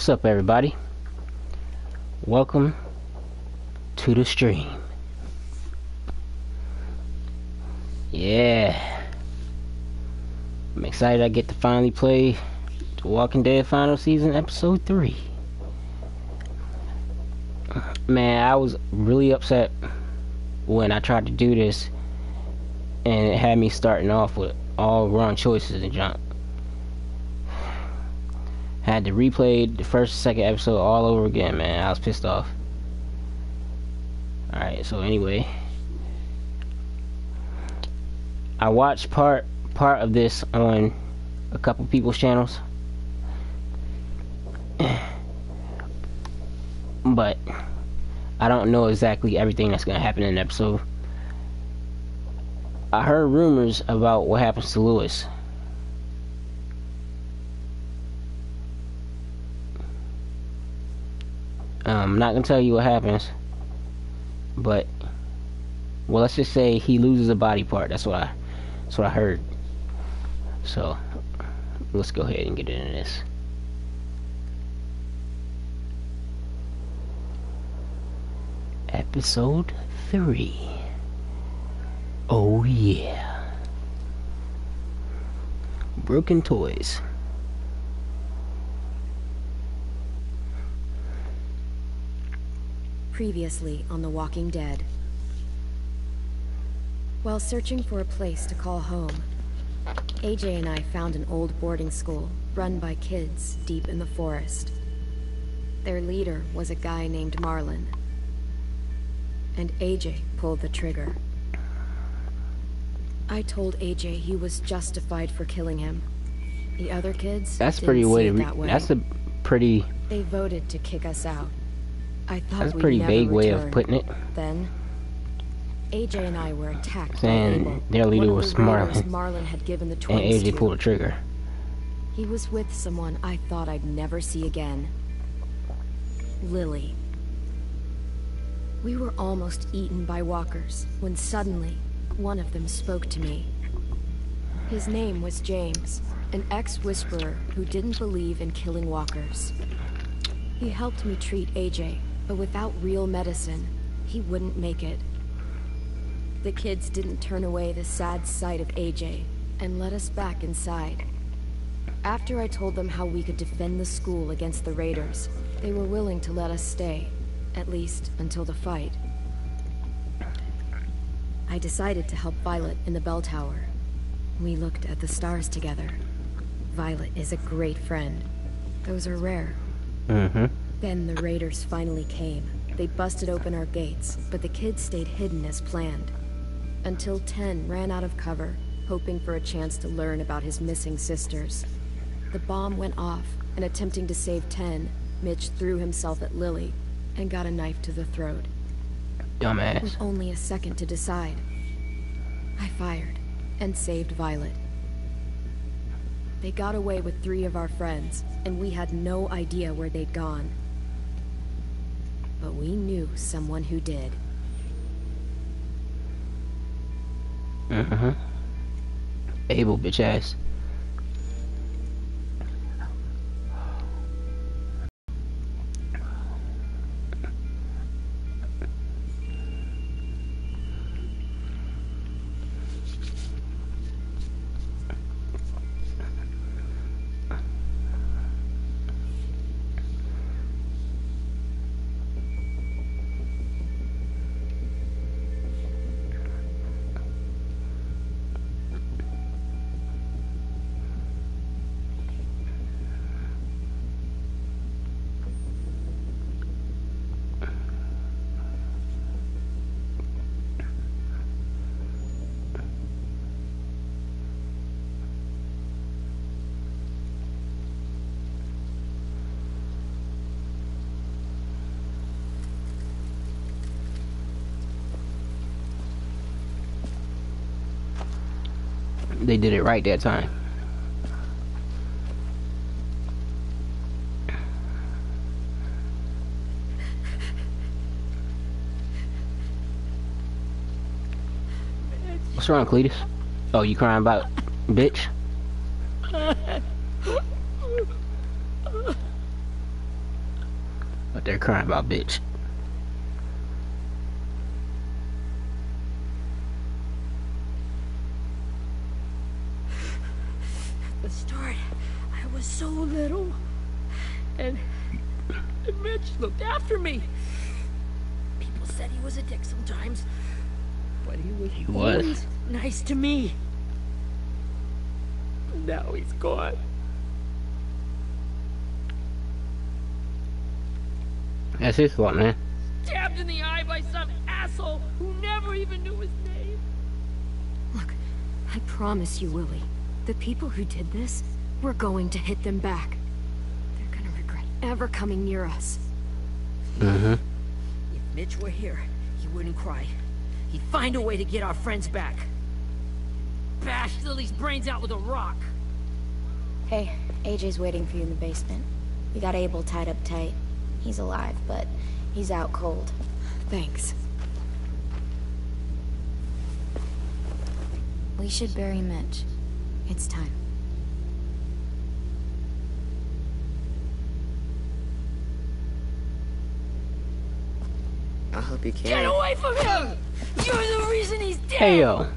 What's up, everybody? Welcome to the stream. Yeah, I'm excited I get to finally play The Walking Dead Final Season Episode 3. Man, I was really upset when I tried to do this and it had me starting off with all wrong choices and junk. Had to replay the first and second episode all over again, man. I was pissed off. Alright, so anyway, I watched part of this on a couple people's channels, but I don't know exactly everything that's gonna happen in the episode. I heard rumors about what happens to Lewis. I'm not gonna tell you what happens, but well, let's just say he loses a body part. That's what I heard. So let's go ahead and get into this. Episode 3. Oh yeah. Broken toys. Previously on The Walking Dead. While searching for a place to call home, AJ and I found an old boarding school run by kids deep in the forest. Their leader was a guy named Marlon, and AJ pulled the trigger. I told AJ he was justified for killing him. The other kids That's didn't pretty see way it to that way. That's a pretty. They voted to kick us out. I thought That's a we'd pretty never vague way of return. putting it. Then AJ and I were attacked Saying by Abel, their leader one of was the raiders Marlon. Marlon had given the And twins AJ to. pulled the trigger. He was with someone I thought I'd never see again. Lily. We were almost eaten by walkers when suddenly one of them spoke to me. His name was James, an ex-whisperer who didn't believe in killing walkers. He helped me treat AJ, but without real medicine, he wouldn't make it. The kids didn't turn away the sad sight of AJ and let us back inside. After I told them how we could defend the school against the raiders, they were willing to let us stay, at least until the fight. I decided to help Violet in the bell tower. We looked at the stars together. Violet is a great friend. Those are rare. Then the raiders finally came. They busted open our gates, but the kids stayed hidden as planned. Until 10 ran out of cover, hoping for a chance to learn about his missing sisters. The bomb went off, and attempting to save 10, Mitch threw himself at Lily and got a knife to the throat. Dumbass. With only a second to decide, I fired and saved Violet. They got away with 3 of our friends, and we had no idea where they'd gone. But we knew someone who did. Abel, bitch ass. They did it right that time. What's wrong, Cletus? Oh, you crying about bitch? out there crying about bitch. At the start, I was so little. And Mitch looked after me. People said he was a dick sometimes, but he was always nice to me. Now he's gone. That's his fault, man. Stabbed in the eye by some asshole who never even knew his name. Look, I promise you, Willie, the people who did this, we're going to hit them back. They're gonna regret ever coming near us. Mm-hmm. If Mitch were here, he wouldn't cry. He'd find a way to get our friends back. Bash Lily's brains out with a rock. Hey, AJ's waiting for you in the basement. We got Abel tied up tight. He's alive, but he's out cold. Thanks. We should bury Mitch. It's time. I hope you can. Get away from him! You're the reason he's dead! Hey, yo.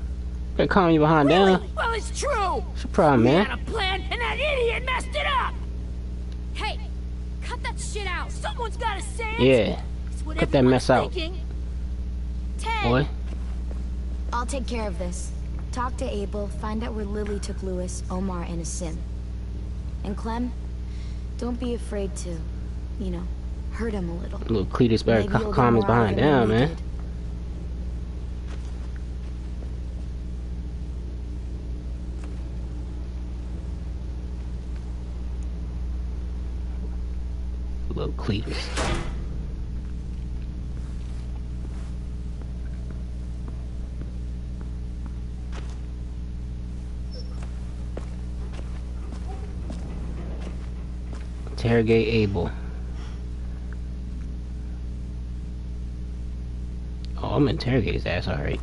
They're calling you behind down. Really? Well, it's true! What's the problem, We man? had a plan, and that idiot messed it up! Hey, cut that shit out. Someone's gotta say it! Yeah. It's what Cut that mess out. thinking. Ted! Boy. I'll take care of this. Talk to Abel, find out where Lily took Lewis, Omar, and a sim. And Clem, don't be afraid to, you know, hurt him a little. Little Cletus better Maybe you'll get calm his more out of behind it than down, we man. did. Little Cletus. Interrogate Abel. Oh, I'm interrogating his ass, alright.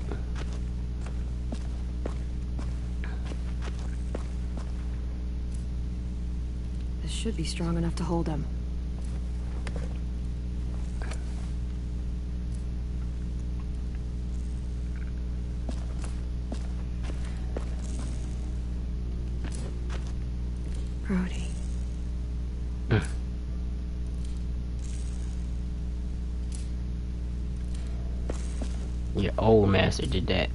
This should be strong enough to hold him. Brody. Your old master did that.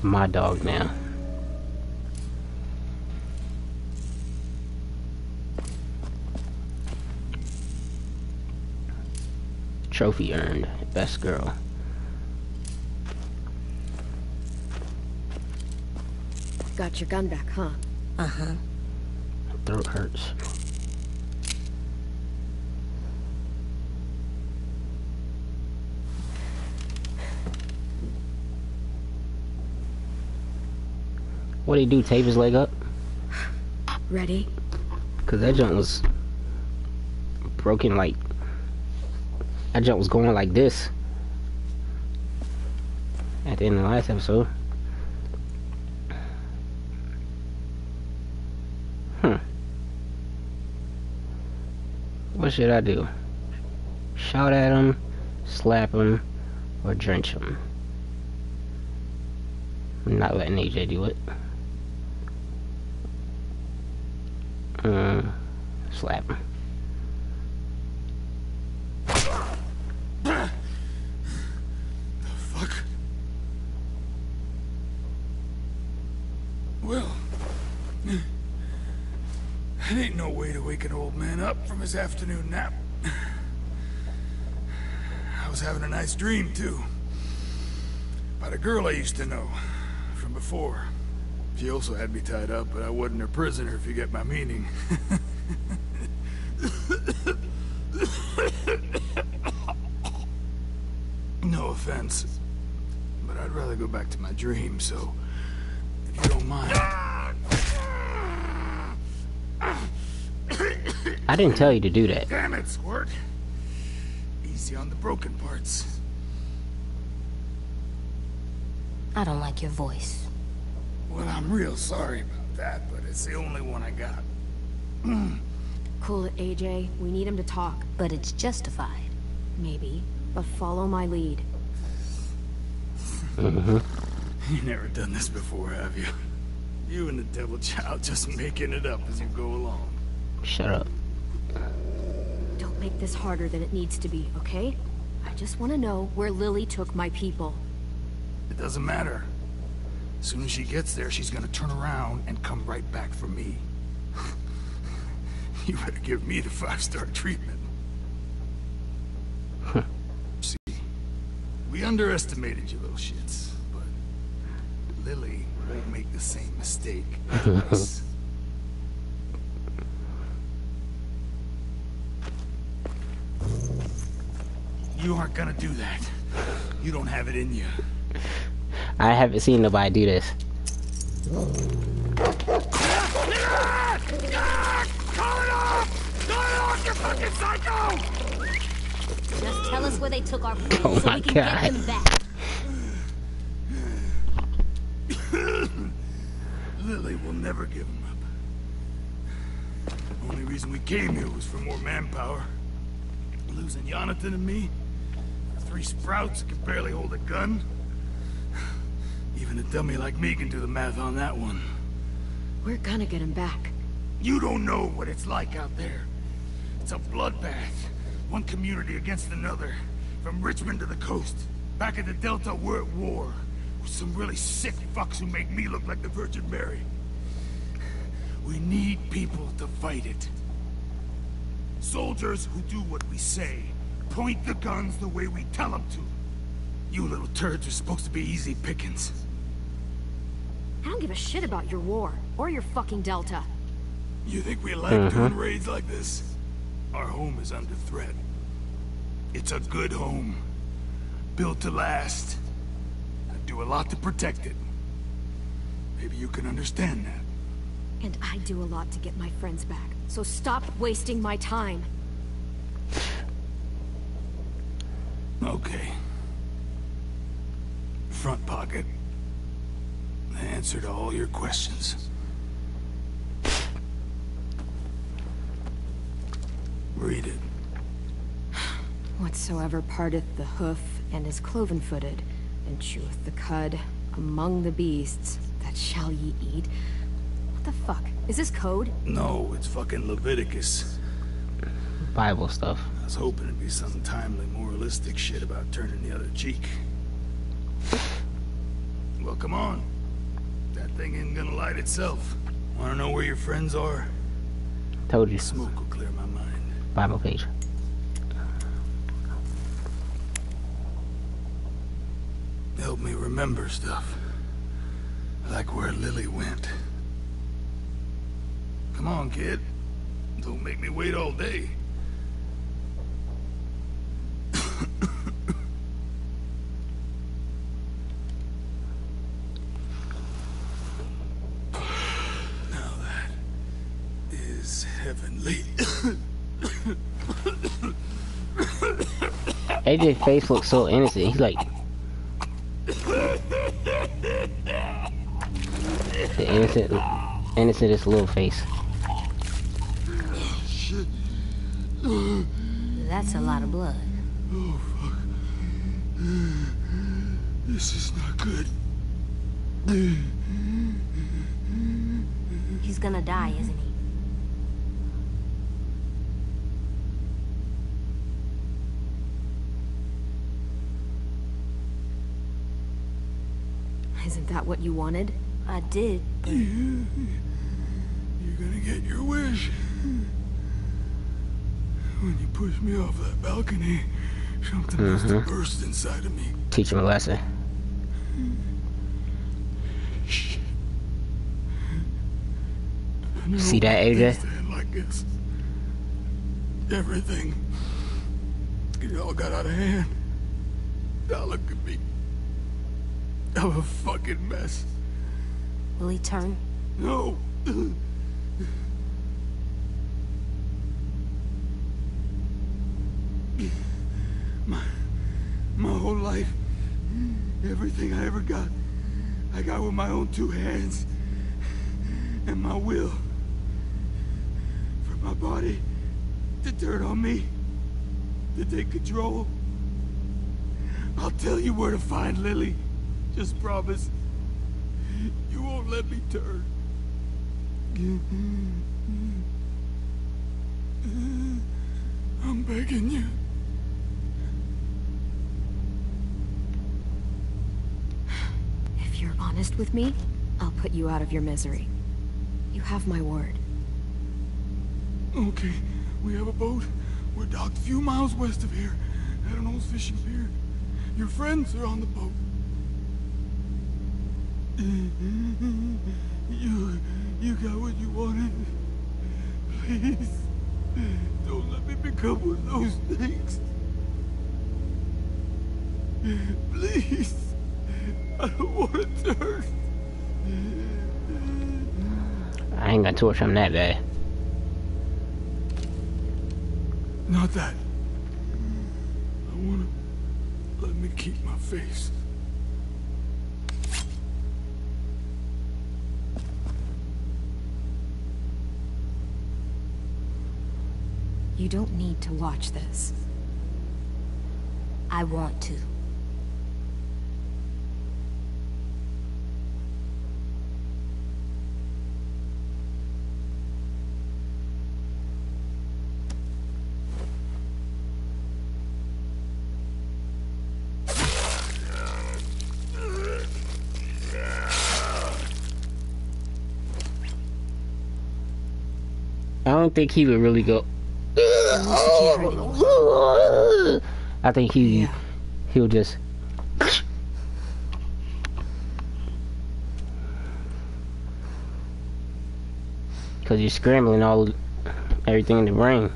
My dog now. Trophy earned. Best girl. Got your gun back, huh? Uh-huh. Throat hurts. What'd he do? Tape his leg up? Ready? Cause that jump was broken like... That jump was going like this. At the end of the last episode. What should I do? Shout at him, slap him, or drench him? I'm not letting AJ do it. Slap him. The fuck? Well, that ain't no way to wake an old man up from his afternoon nap. I was having a nice dream, too. About a girl I used to know from before. She also had me tied up, but I wasn't her prisoner, if you get my meaning. No offense, but I'd rather go back to my dream, so if you don't mind. I didn't tell you to do that. Damn it, Squirt. Easy on the broken parts. I don't like your voice. Well, I'm real sorry about that, but it's the only one I got. Cool it, AJ. We need him to talk. But it's justified. Maybe. But follow my lead. Mm-hmm. You never done this before, have you? You and the devil child just making it up as you go along. Shut up. Don't make this harder than it needs to be, okay? I just want to know where Lily took my people. It doesn't matter. As soon as she gets there, she's gonna turn around and come right back for me. You better give me the 5-star treatment. See, we underestimated you little shits, but Lily won't make the same mistake twice. You aren't gonna do that. You don't have it in you. I haven't seen nobody do this. Call it off! Call it off, you fucking psycho! Just tell us where they took our friends Oh so my we can God. get them back. Lily will never give him up. Only reason we came here was for more manpower. Losing Jonathan and me, for 3 sprouts that can barely hold a gun. Even a dummy like me can do the math on that one. We're gonna get him back. You don't know what it's like out there. It's a bloodbath. One community against another. From Richmond to the coast. Back at the Delta, we're at war. With some really sick fucks who make me look like the Virgin Mary. We need people to fight it. Soldiers who do what we say. Point the guns the way we tell them to. You little turds are supposed to be easy pickings. I don't give a shit about your war, or your fucking Delta. You think we like doing raids like this? Our home is under threat. It's a good home. Built to last. I do a lot to protect it. Maybe you can understand that. And I do a lot to get my friends back. So stop wasting my time. Okay. Front pocket. The answer to all your questions. Read it. Whatsoever parteth the hoof and is cloven-footed, and cheweth the cud among the beasts, that shall ye eat. What the fuck? Is this code? No, it's fucking Leviticus. Bible stuff. I was hoping it'd be some timely, moralistic shit about turning the other cheek. Well, come on. That thing ain't gonna light itself. Wanna know where your friends are? Told you. Smoke will clear my mind. Bible page. Help me remember stuff. Like where Lily went. Come on, kid. Don't make me wait all day. Now that is heavenly. AJ's face looks so innocent. He's like the innocentest little face. Shit. That's a lot of blood. Oh, fuck. This is not good. He's gonna die, isn't he? Isn't that what you wanted? I did, but You're gonna get your wish. When you push me off that balcony, something must have burst inside of me. Teach him a lesson. Shit. I never See that, wanted AJ? things to end like this. Everything. It all got out of hand. Now look at me. I'm a fucking mess. will he turn? No. My whole life, everything I ever got, I got with my own 2 hands and my will for my body to turn on me, to take control. I'll tell you where to find Lily. Just promise you won't let me turn. I'm begging you. If you're honest with me, I'll put you out of your misery. You have my word. Okay, we have a boat. We're docked a few miles west of here, at an old fishing pier. Your friends are on the boat. You got what you wanted. Please, don't let me become one of those things. Please, I don't want to turn. I ain't gonna torture him that bad. Not that. I wanna let me keep my face. You don't need to watch this. I want to. I don't think he would really go. I think he'll just. Cause you're scrambling everything in the brain.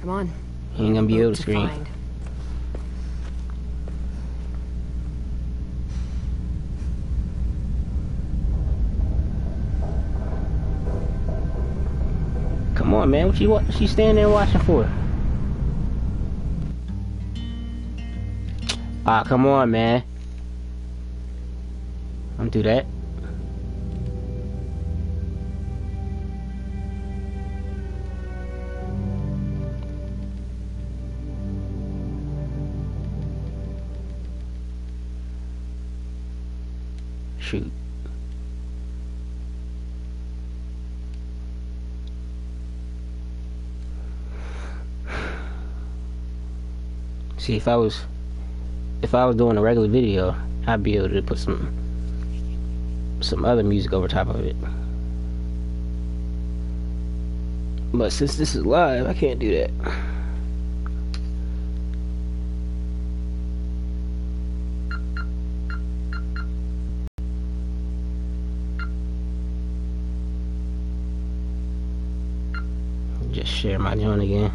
Come on. He ain't gonna be able Boat to scream. find. Come on, man. What she standing there watching for? Ah, come on, man. Don't do that. Shoot. See, if I was doing a regular video, I'd be able to put some other music over top of it. But since this is live, I can't do that. Just share my joint again.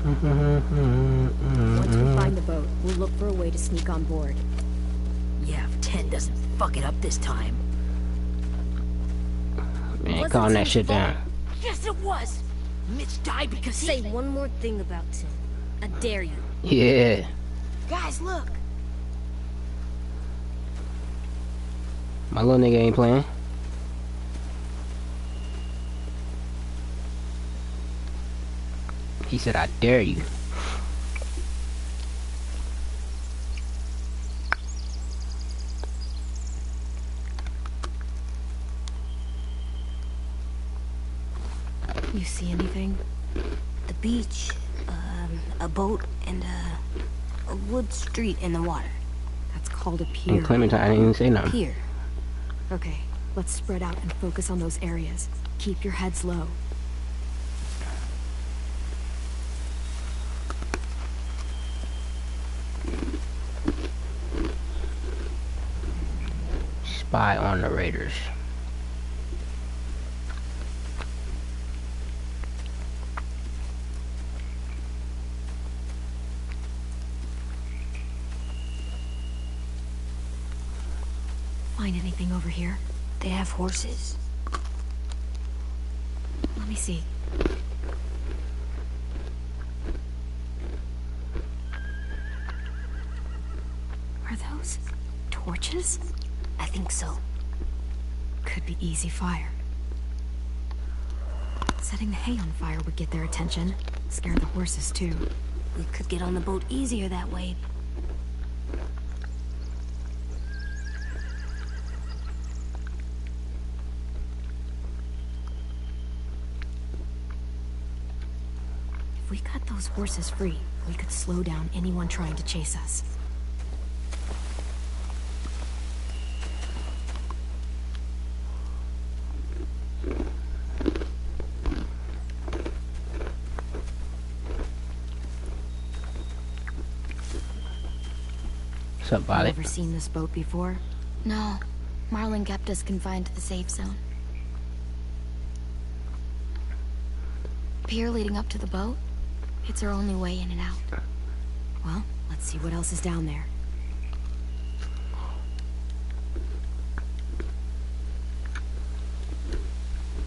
Once we find the boat, we'll look for a way to sneak on board. Yeah, if 10 doesn't fuck it up this time. Man, calm that shit down. Yes, it was. Mitch died because Say one more thing about Tim. I dare you. Yeah. Guys, look. My little nigga ain't playing. He said, I dare you. You see anything? The beach, a boat, and a wood street in the water. That's called a And pier. Clementine, I didn't even say nothing. Pier. Okay, let's spread out and focus on those areas. Keep your heads low. Spy on the raiders. Find anything over here? They have horses. Let me see. Are those torches? I think so. Could be easy fire. Setting the hay on fire would get their attention. Scare the horses too. We could get on the boat easier that way. If we cut those horses free, we could slow down anyone trying to chase us. What's up, Violet? Ever seen this boat before? No. Marlin kept us confined to the safe zone. Pier leading up to the boat? It's our only way in and out. Well, let's see what else is down there.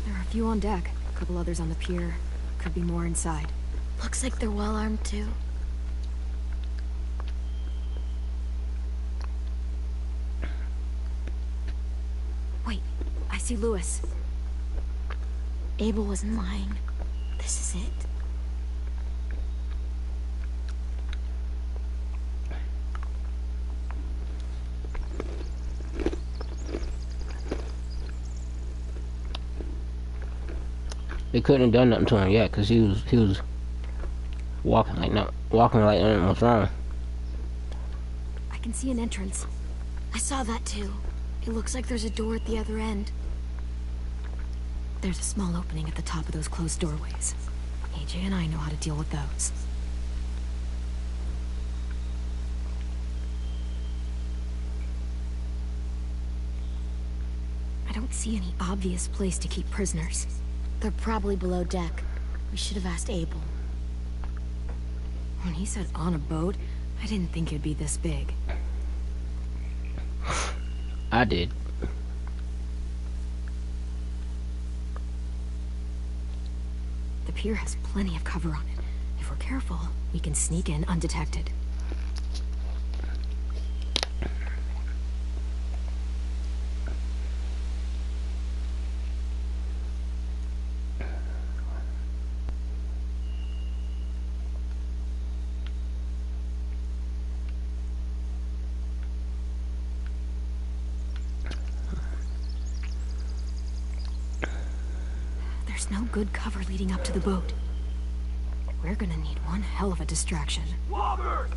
There are a few on deck, a couple others on the pier. Could be more inside. Looks like they're well armed too. Wait, I see Lewis. Abel wasn't lying. This is it. They couldn't have done nothing to him yet, cause he was walking like nothing was wrong. I can see an entrance. I saw that too. It looks like there's a door at the other end. There's a small opening at the top of those closed doorways. AJ and I know how to deal with those. I don't see any obvious place to keep prisoners. They're probably below deck. We should have asked Abel. When he said on a boat, I didn't think it'd be this big. I did. The pier has plenty of cover on it. If we're careful, we can sneak in undetected. There's no good cover leading up to the boat. We're gonna need one hell of a distraction. Robbers!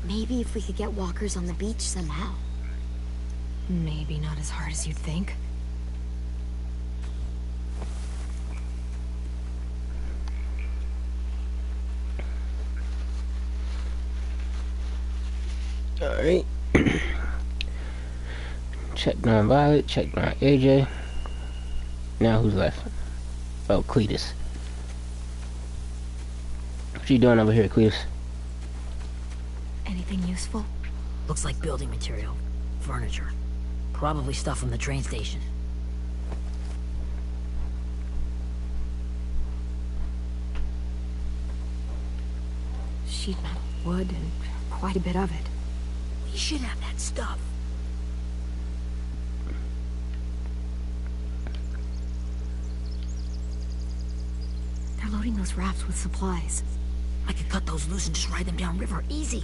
Maybe if we could get walkers on the beach somehow. Maybe not as hard as you'd think. Alright. Checked on Violet, checked on AJ. Now who's left? Oh, Cletus. What you doing over here, Cletus? Anything useful? Looks like building material. Furniture. Probably stuff from the train station. Sheet metal, wood, and quite a bit of it. We should have that stuff. They're loading those rafts with supplies. I could cut those loose and just ride them downriver, easy.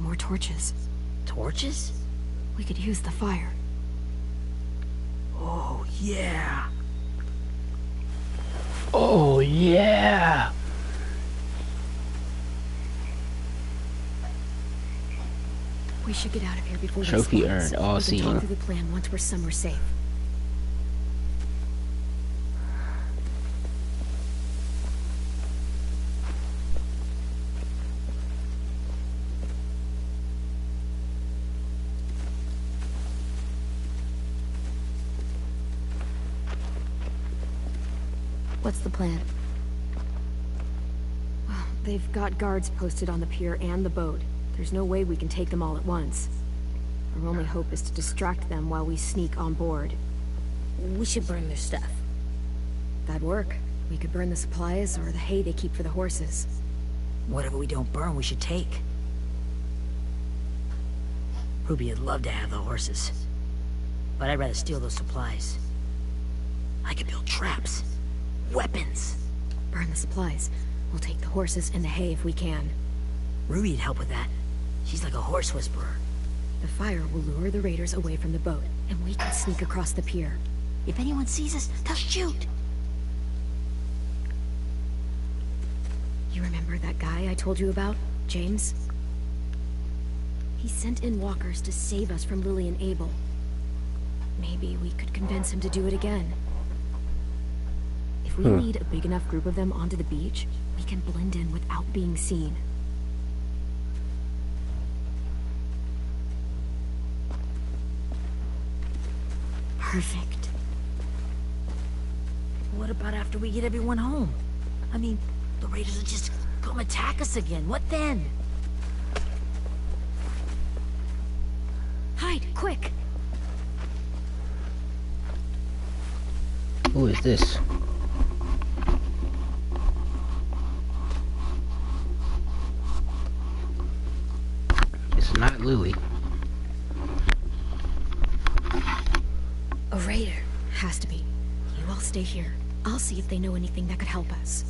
More torches. Torches? We could use the fire. Oh, yeah. Oh yeah. We should get out of here before Trophy they earned, all we can seeing. talk through the plan once we're somewhere safe. What's the plan? Well, they've got guards posted on the pier and the boat. There's no way we can take them all at once. Our only hope is to distract them while we sneak on board. We should burn their stuff. That'd work. We could burn the supplies or the hay they keep for the horses. Whatever we don't burn, we should take. Ruby would love to have the horses. But I'd rather steal those supplies. I could build traps. Weapons. Burn the supplies. We'll take the horses and the hay if we can. Ruby'd help with that. She's like a horse whisperer. The fire will lure the raiders away from the boat, and we can sneak across the pier. If anyone sees us, they'll shoot. You remember that guy I told you about? James? He sent in walkers to save us from Lily and Abel. Maybe we could convince him to do it again. If we lead a big enough group of them onto the beach, we can blend in without being seen. Perfect. What about after we get everyone home? I mean, the raiders will just come attack us again. What then? Hide, quick! Who is this? It's not Lily. A raider. Has to be. You all stay here. I'll see if they know anything that could help us.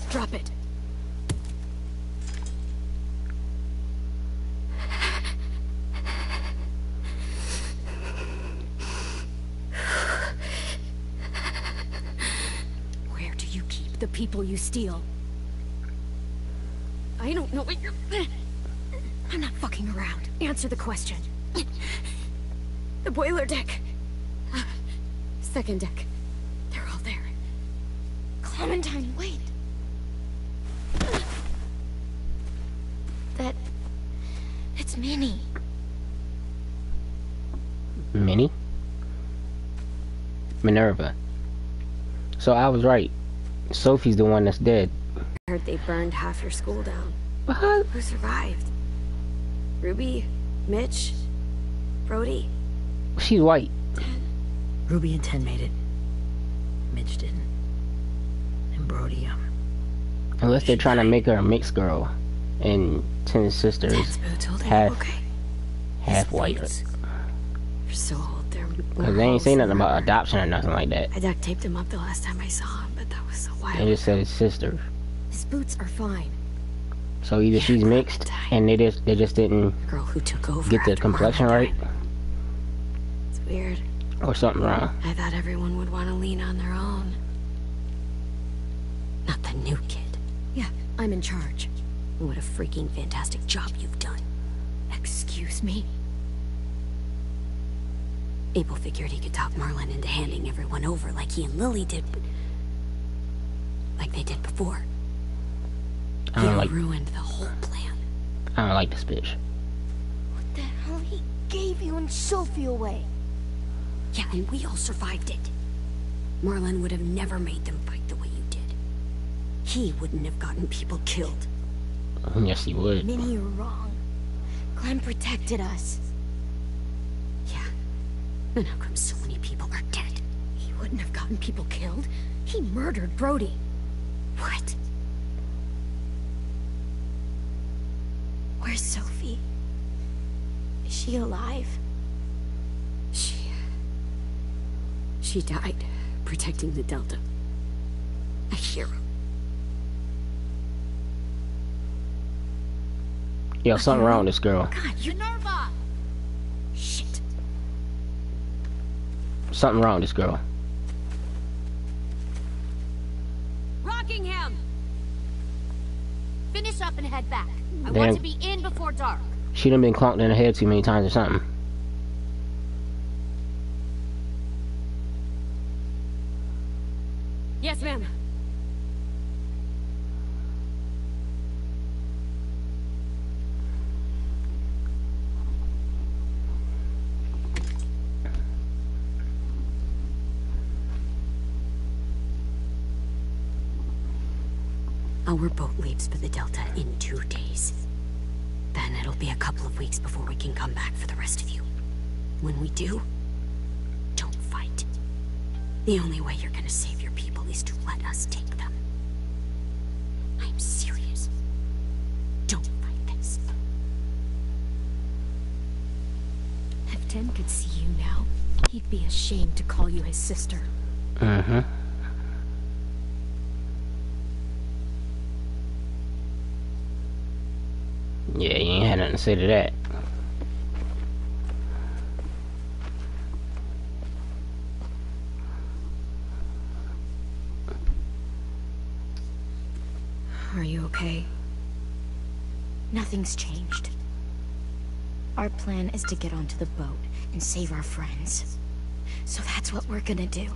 Drop it. Where do you keep the people you steal? I don't know what you're... I'm not fucking around. Answer the question. The boiler deck. Second deck. They're all there. Clementine, wait. It's Minnie. Minnie? Minerva. So I was right. Sophie's the one that's dead. I heard they burned half your school down. What? Who survived? Ruby? Mitch? Brody? She's white. Ruby and Ten made it. Mitch didn't. And Brody, Unless they're trying to make her a mixed girl. And Ten's sisters Ted's boots holding half, up okay. half white. Boots. They're so old. They're Because they ain't say nothing about adoption or nothing like that. I duct taped him up the last time I saw him, but that was so They wild. just said it's sisters. His boots are fine. So either she's mixed and they just didn't The girl who took over get the after complexion Marlon right, died. It's weird. or something wrong. I thought everyone would want to lean on their own. Not the new kid. Yeah, I'm in charge. What a freaking fantastic job you've done. Excuse me? Abel figured he could talk Marlon into handing everyone over like he and Lily did, but... like they did before. I don't like Ruined the whole plan. I don't like this bitch. What the hell? He gave you and Sophie away. Yeah, and we all survived it. Marlon would have never made them fight the way you did. He wouldn't have gotten people killed. Yes, he would. Minnie, you're wrong. Clem protected us. Yeah. And how come so many people are dead? He wouldn't have gotten people killed. He murdered Brody. What? Where's Sophie? Is she alive? She died protecting the Delta. A hero. Yo, something wrong with this girl. God, you Nerva! Shit. Something wrong with this girl. Rockingham! Finish up and head back. I Damn. want to be in before dark. She done been clonked in the head too many times or something. Yes, ma'am. Our boat leaves for the Delta in 2 days. Then it'll be a couple of weeks before we can come back for the rest of you. When we do, don't fight. The only way you're gonna save your people is to let us take them. I'm serious. Don't fight this. If Tim could see you now, he'd be ashamed to call you his sister. Mm-hmm. Yeah, you ain't had nothing to say to that. Are you okay? Nothing's changed. Our plan is to get onto the boat and save our friends. So that's what we're gonna do.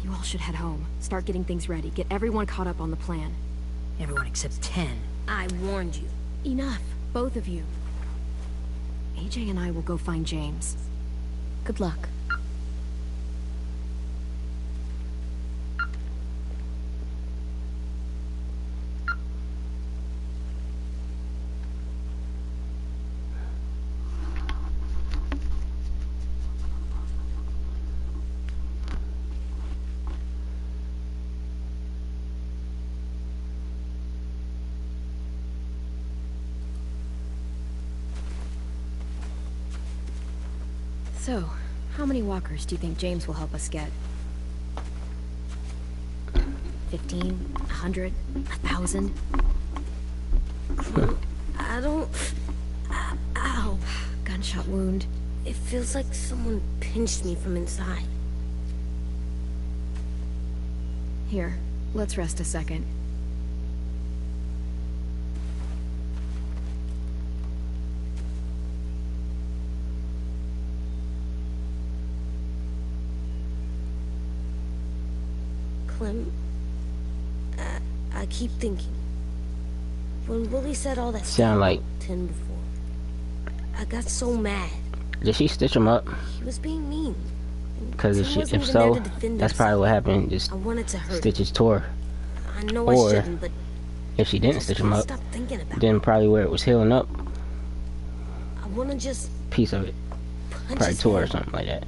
You all should head home. Start getting things ready. Get everyone caught up on the plan. Everyone except 10. I warned you. Enough, both of you. AJ and I will go find James. Good luck. So, how many walkers do you think James will help us get? 15? 100? 1,000? I don't... Ow. Gunshot wound. It feels like someone pinched me from inside. Here, let's rest a second. Clem, I keep thinking. When Willie said all that Sound like... 10 before, I got so mad. Did she stitch him up? He was being mean. Because Tim if wasn't even so, there to defend that's us. probably what happened. Just I wanted to hurt stitches tore. I know Or- I shouldn't, but If she didn't I just stitch him can't up, stop thinking about then probably where it was healing up, I want to just piece of it punch probably his tore or head. something like that.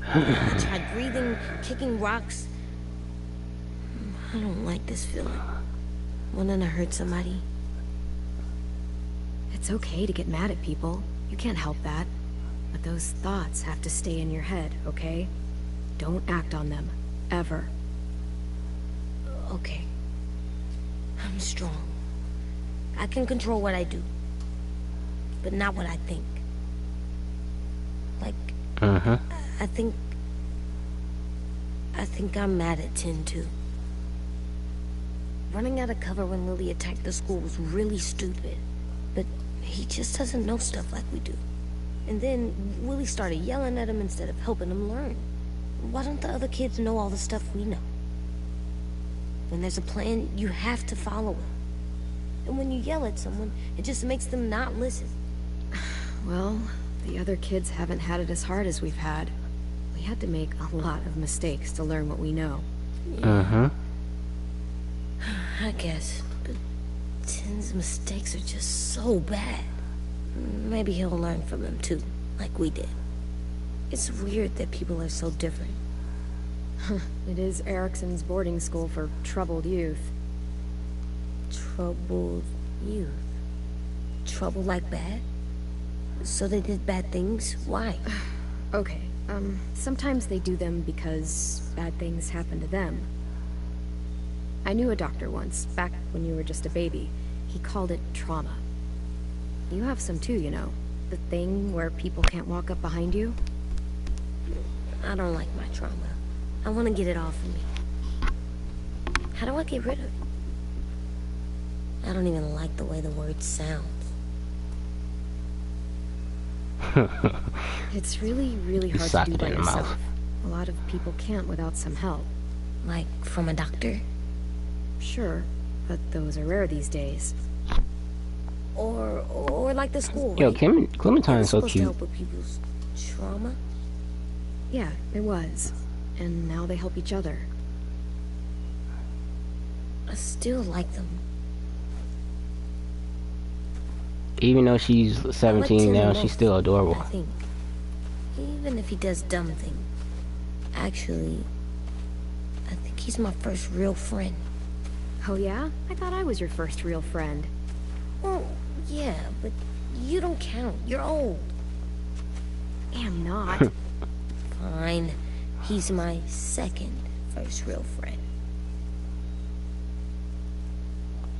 I tried breathing, kicking rocks. I don't like this feeling. Wanting to hurt somebody. It's okay to get mad at people. You can't help that. But those thoughts have to stay in your head, okay? Don't act on them. Ever. Okay. I'm strong. I can control what I do. But not what I think. Like, Mm-hmm. I think I'm mad at Tin too. Running out of cover when Lily attacked the school was really stupid. But he just doesn't know stuff like we do. And then Willie started yelling at him instead of helping him learn. Why don't the other kids know all the stuff we know? When there's a plan, you have to follow it. And when you yell at someone, it just makes them not listen. Well, the other kids haven't had it as hard as we've had. We had to make a lot of mistakes to learn what we know. Mm-hmm. I guess. But mistakes are just so bad. Maybe he'll learn from them too, like we did. It's weird that people are so different. It is Erickson's boarding school for troubled youth. Troubled youth? Trouble like bad? So they did bad things? Why? Okay, sometimes they do them because bad things happen to them. I knew a doctor once, back when you were just a baby. He called it trauma. You have some too, you know. The thing where people can't walk up behind you. I don't like my trauma. I want to get it off of me. How do I get rid of it? I don't even like the way the word sounds. It's really, really hard to do by yourself. A lot of people can't without some help. Like from a doctor? Sure, but those are rare these days. Or like the school, Yo, right? Clementine's so supposed to cute. help with people's trauma? Yeah, it was. And now they help each other. I still like them. Even though she's 17 now, she's still adorable. I think. Even if he does dumb things. Actually, I think he's my first real friend. Oh yeah? I thought I was your first real friend. Well, yeah, but you don't count. You're old. Am not. Fine. He's my second first real friend.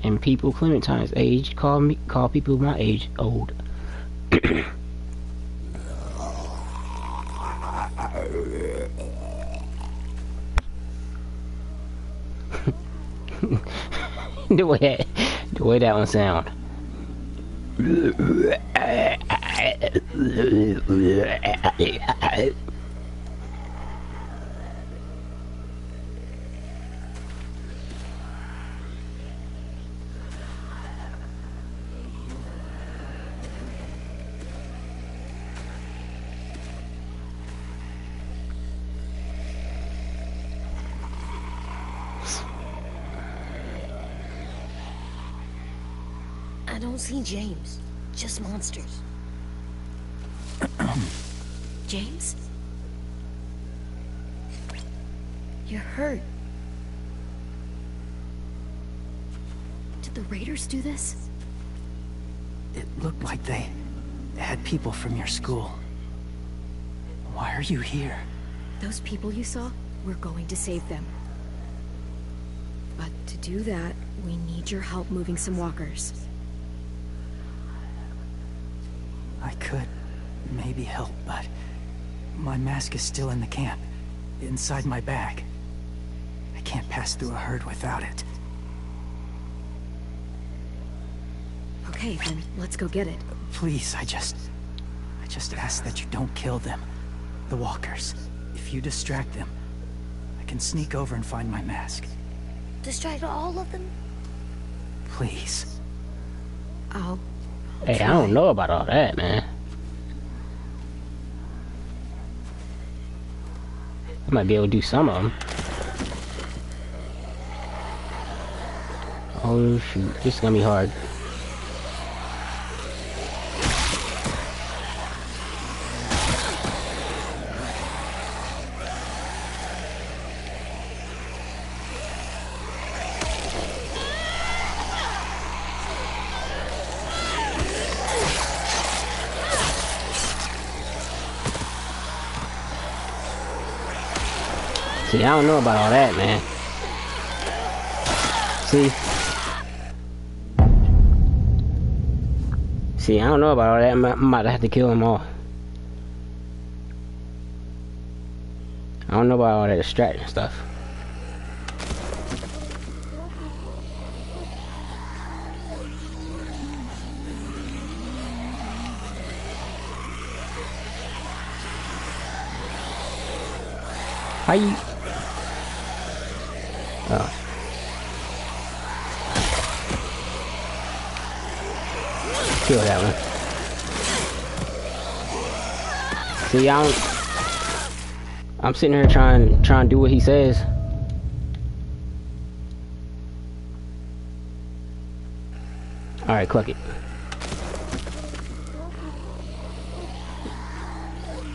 And people Clementine's age call people my age old. the way that one sound. I don't see James. Just monsters. James? You're hurt. Did the Raiders do this? It looked like they had people from your school. Why are you here? Those people you saw, we're going to save them. But to do that, we need your help moving some walkers. I could maybe help, but my mask is still in the camp, inside my bag. I can't pass through a herd without it. Okay, then let's go get it. Please, I just ask that you don't kill them. The walkers. If you distract them, I can sneak over and find my mask. Distract all of them? Please. I'll Hey, I don't know about all that, man. I might be able to do some of them. Oh shoot, this is gonna be hard. See, I don't know about all that, man. See, I don't know about all that. I might have to kill them all. I don't know about all that distracting stuff. How you? Oh. Kill that one. See, I'm sitting here trying to do what he says. Alright, cluck it.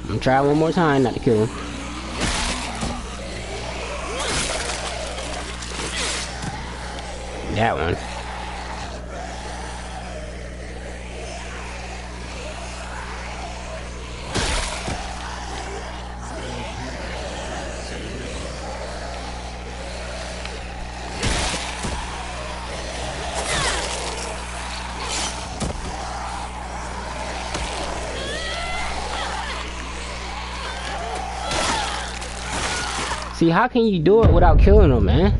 I'm gonna try one more time not to kill him. That one. See, how can you do it without killing them, man?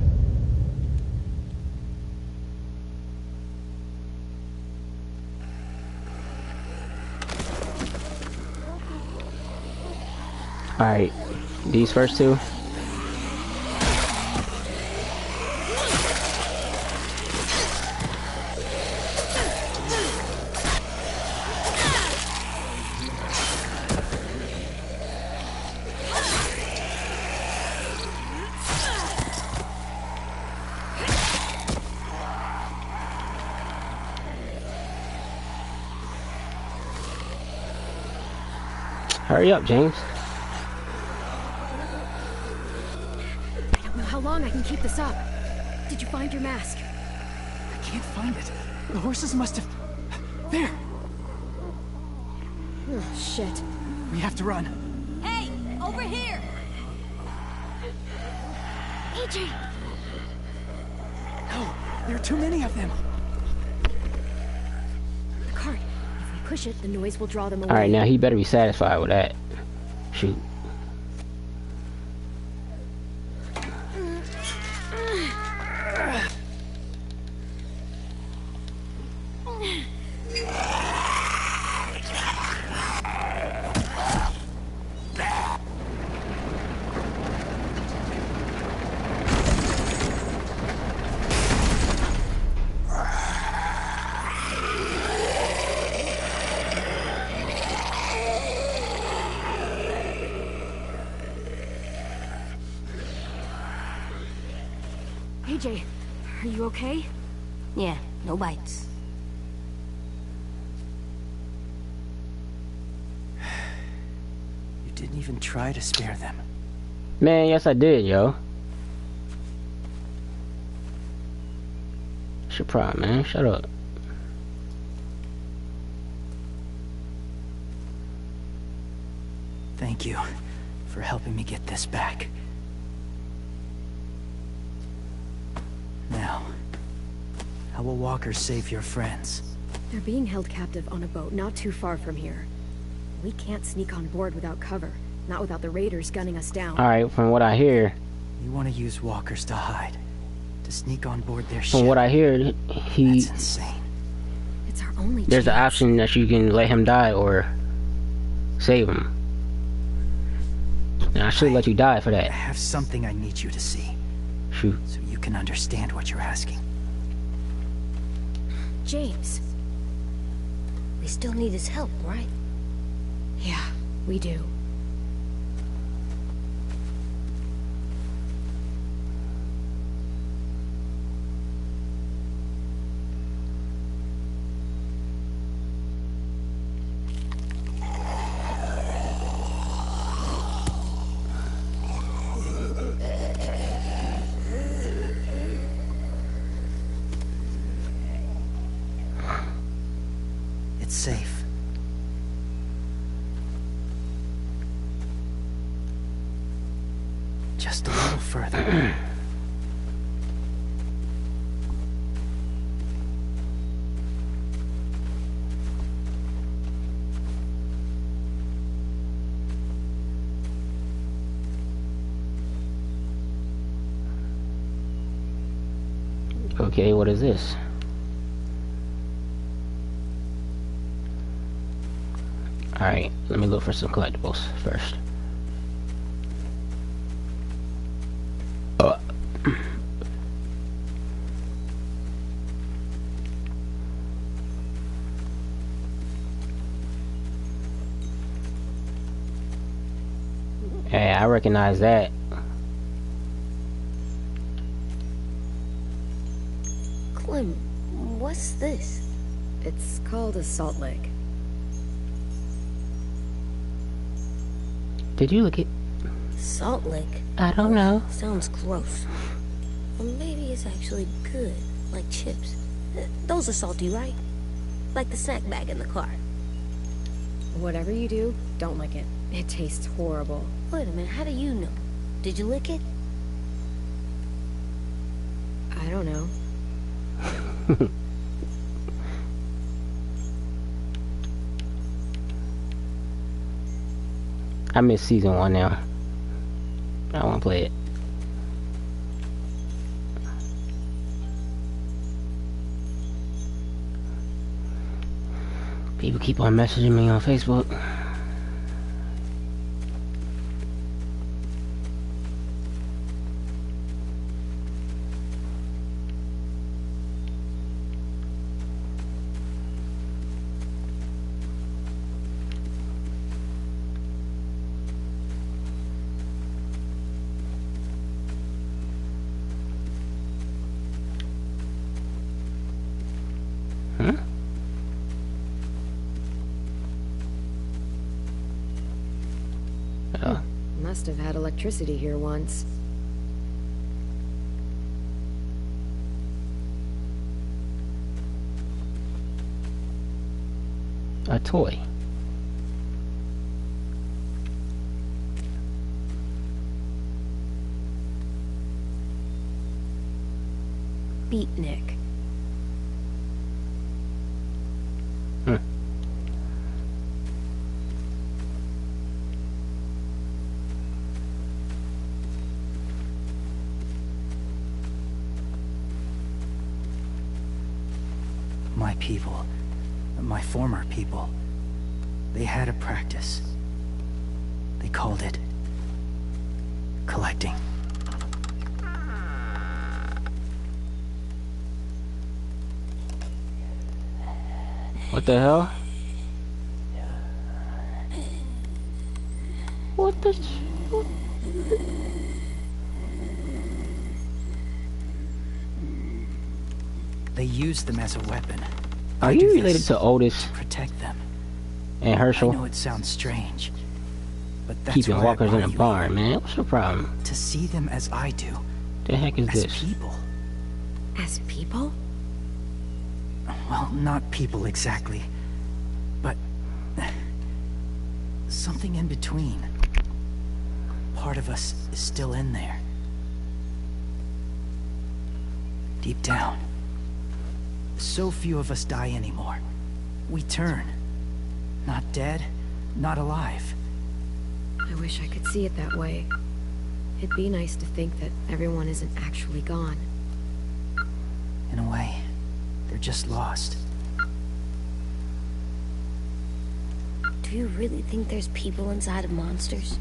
Alright, these first two. Hurry up, James. I don't know how long I can keep this up. Did you find your mask? I can't find it. The horses must have... There! Oh, shit. We have to run. Hey, over here! AJ! No, there are too many of them. The cart. If we push it, the noise will draw them away. Alright, now he better be satisfied with that. Shoot. AJ, are you okay? Yeah, no bites. You didn't even try to spare them. Man, yes I did, yo. It's your problem, man. Shut up. Thank you for helping me get this back. Now, how will walkers save your friends? They're being held captive on a boat not too far from here. We can't sneak on board without cover. Not without the raiders gunning us down. Alright, from what I hear... You want to use walkers to hide? To sneak on board their ship? From what I hear, he... That's insane. It's our only There's an chance. option that you can let him die or save him. And I should let you die for I that. have something I need you to see, Shoot. so you can understand what you're asking. James. We still need his help, right? Yeah, we do. It's safe. Just a little further. Okay, what is this? Alright, let me look for some collectibles first. Hey, I recognize that. Clem, what's this? It's called a salt lick. Did you look it? Salt lick? I don't know. Sounds gross. Or maybe it's actually good, like chips. Those are salty, right? Like the snack bag in the car. Whatever you do, don't lick it. It tastes horrible. Wait a minute, how do you know? Did you lick it? I don't know. I miss season 1 now. I want to play it. People keep on messaging me on Facebook. Huh? Oh. Must have had electricity here once. A toy. Beatnik. Hmm. My people, my former people, they had a practice. They called it collecting. What the hell? What the what? They used them as a weapon. Are I you do related this to Otis to protect them. and I Herschel? know it sounds strange, but that's Keeping why I walkers in brought a you barn, man. What's the problem? here, to see them as I do, The heck is as this? people. As people? Well, not people exactly, but something in between. Part of us is still in there. Deep down. So few of us die anymore. We turn. Not dead, not alive. I wish I could see it that way. It'd be nice to think that everyone isn't actually gone. In a way, they're just lost. Do you really think there's people inside of monsters?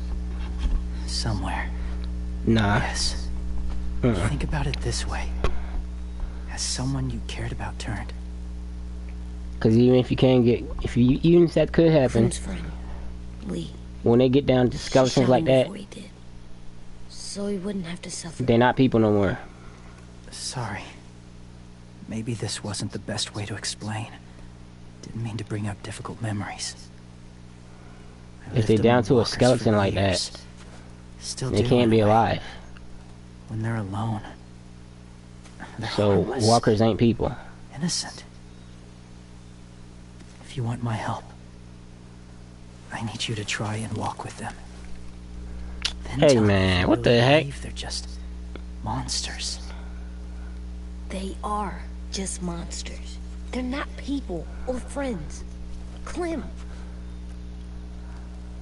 Somewhere. Nah. Yes. Think about it this way. Has someone you cared about turned? Cause even if you can't get, even if that could happen, Friend's friend, Lee. when they get down to She skeletons shot like him that, before he did, so he wouldn't have to suffer. they're not people no more. Sorry. Maybe this wasn't the best way to explain. Didn't mean to bring up difficult memories. I If they're lived down among to a walkers for skeleton like years. that, Still they do can't in be a way. alive. When they're alone. They're So harmless, walkers ain't people. innocent. If you want my help, I need you to try and walk with them. Then Hey, tell me man, if you what the really heck? believe they're just monsters. They are just monsters. They're not people or friends. Clem,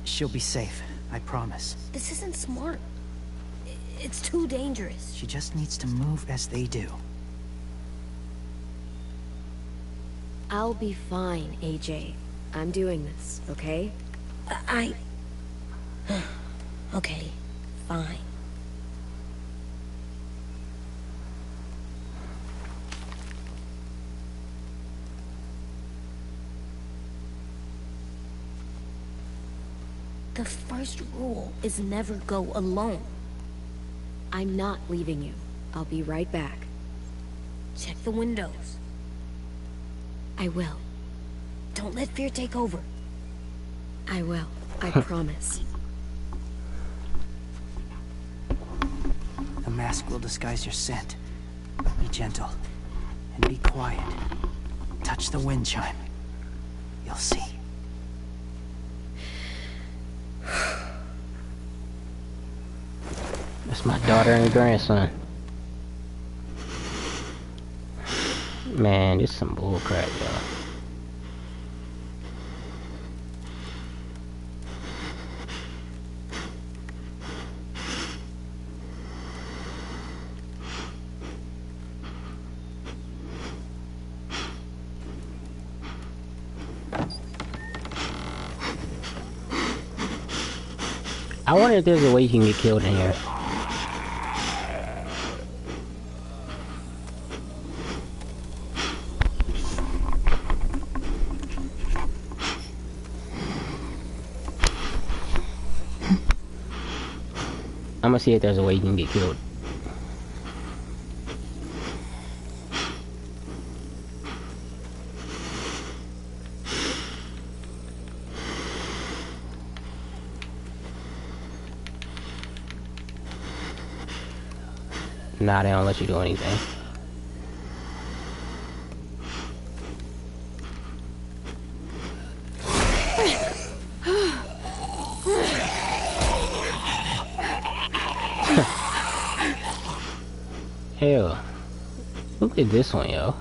She'll be safe, I promise. this isn't smart. It's too dangerous. She just needs to move as they do. I'll be fine, AJ. I'm doing this, okay? Okay, fine. The first rule is never go alone. I'm not leaving you. I'll be right back. Check the windows. I will. Don't let fear take over. I will. I promise. The mask will disguise your scent. Be gentle. And be quiet. Touch the wind chime. You'll see. That's my daughter and grandson. Man, this is some bull crap, y'all. I wonder if there's a way you can get killed in here. I'm gonna see if there's a way you can get killed. Nah, they don't let you do anything. Hell, look at this one, yo.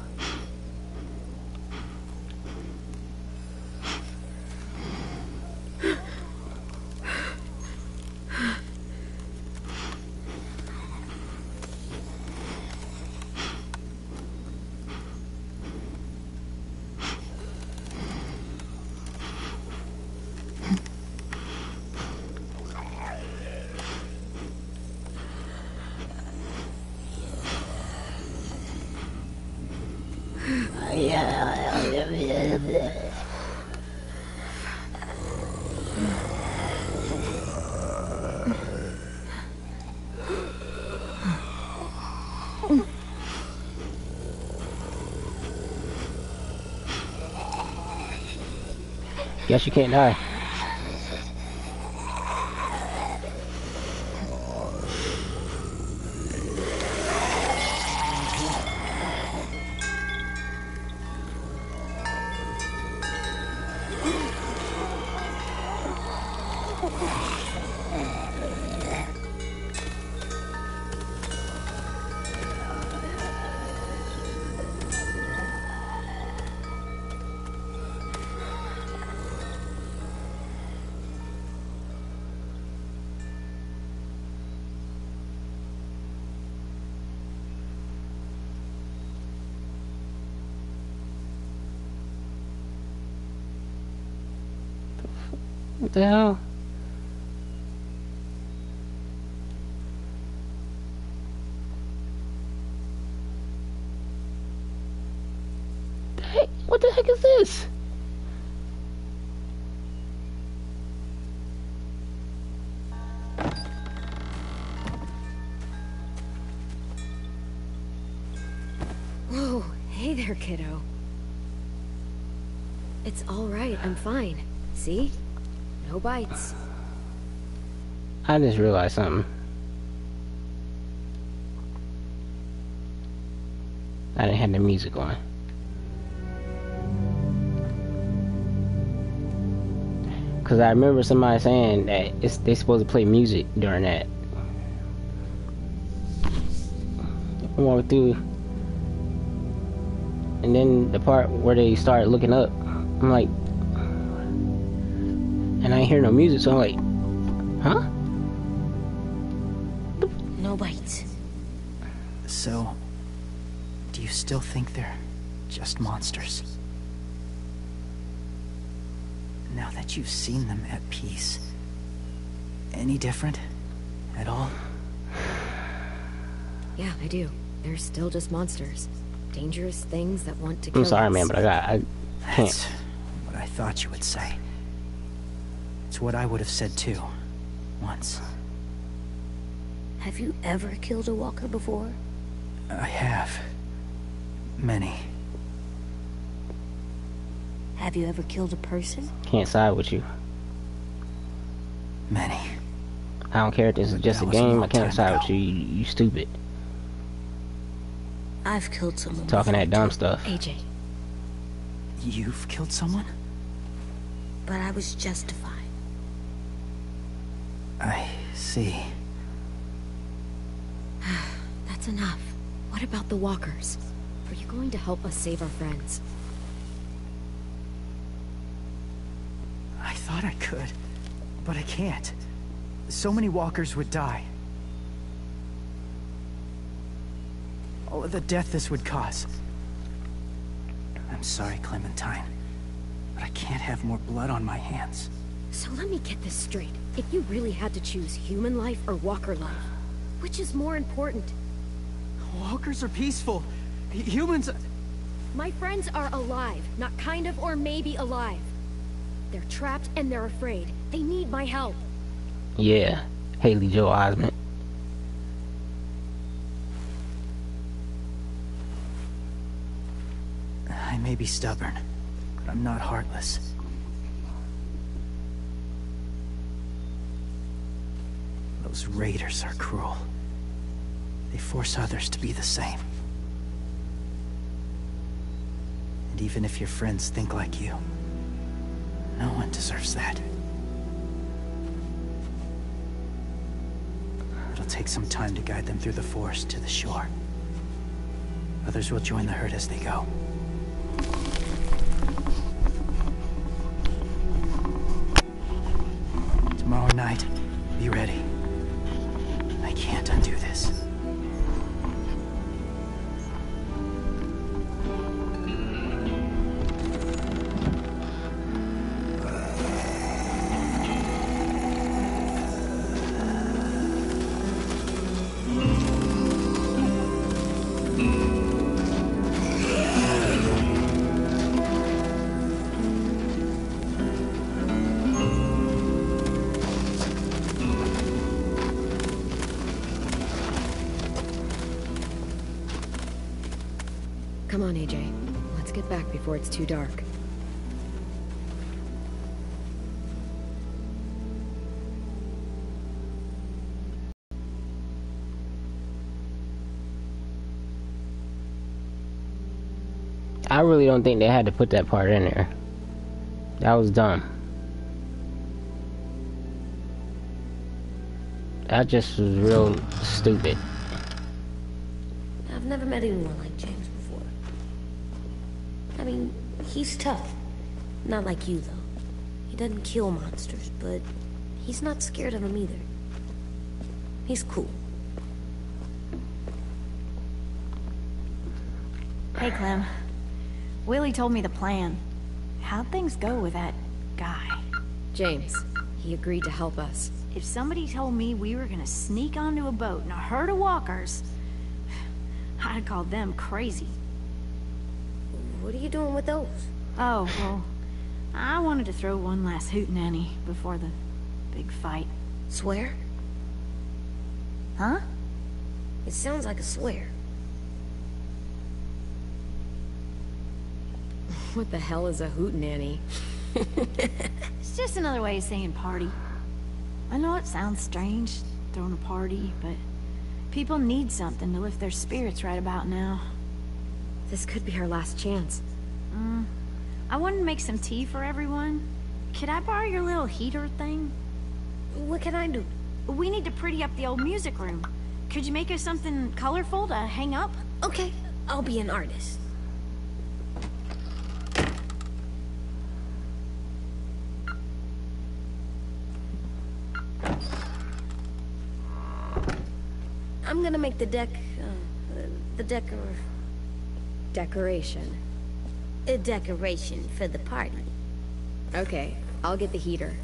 Guess you can't die. What the hell? Hey, what the heck is this? Whoa, hey there, kiddo. It's all right, I'm fine. See? No bites. I just realized something. I didn't have the music on. Cause I remember somebody saying that they supposed to play music during that. I walked through, and then the part where they started looking up, I'm like, and I ain't hear no music, so I'm like, huh? No bites. So, do you still think they're just monsters? Now that you've seen them at peace, any different at all? Yeah, I do. They're still just monsters. Dangerous things that want to kill us. I'm sorry, man, but I can't. That's what I thought you would say. It's what I would have said too, once. Have you ever killed a walker before? I have. Many. Have you ever killed a person? Can't side with you. Many. I don't care if this is just a That was a game. long I can't time side ago. with you. You stupid. I've killed someone Talking before, that dumb too, stuff. AJ, You've killed someone? but I was justified. I see. that's enough. What about the walkers? Are you going to help us save our friends? I thought I could, but I can't. So many walkers would die. All of the death this would cause. I'm sorry, Clementine, but I can't have more blood on my hands. So let me get this straight. If you really had to choose human life or walker life, which is more important? Walkers are peaceful. Humans... My friends are alive, not kind of or maybe alive. They're trapped and they're afraid. They need my help. Yeah. Haley Joel Osment. I may be stubborn, but I'm not heartless. Those raiders are cruel. They force others to be the same. And even if your friends think like you, no one deserves that. It'll take some time to guide them through the forest to the shore. Others will join the herd as they go. Tomorrow night, be ready. I can't undo this. Come on, AJ. Let's get back before it's too dark. I really don't think they had to put that part in there. That was dumb. That just was real stupid. I've never met anyone like James before. I mean, he's tough. Not like you, though. He doesn't kill monsters, but he's not scared of them either. He's cool. Hey, Clem. Willie told me the plan. How'd things go with that guy? James, he agreed to help us. If somebody told me we were gonna sneak onto a boat in a herd of walkers, I'd have called them crazy. What are you doing with those? Oh, well, I wanted to throw one last hootenanny before the big fight. Swear? Huh? It sounds like a swear. What the hell is a hootenanny? It's just another way of saying party. I know it sounds strange, throwing a party, but people need something to lift their spirits right about now. This could be our last chance. I wanted to make some tea for everyone. Could I borrow your little heater thing? What can I do? We need to pretty up the old music room. Could you make us something colorful to hang up? Okay, I'll be an artist. I'm gonna make the Decoration. a decoration for the party. Okay, I'll get the heater.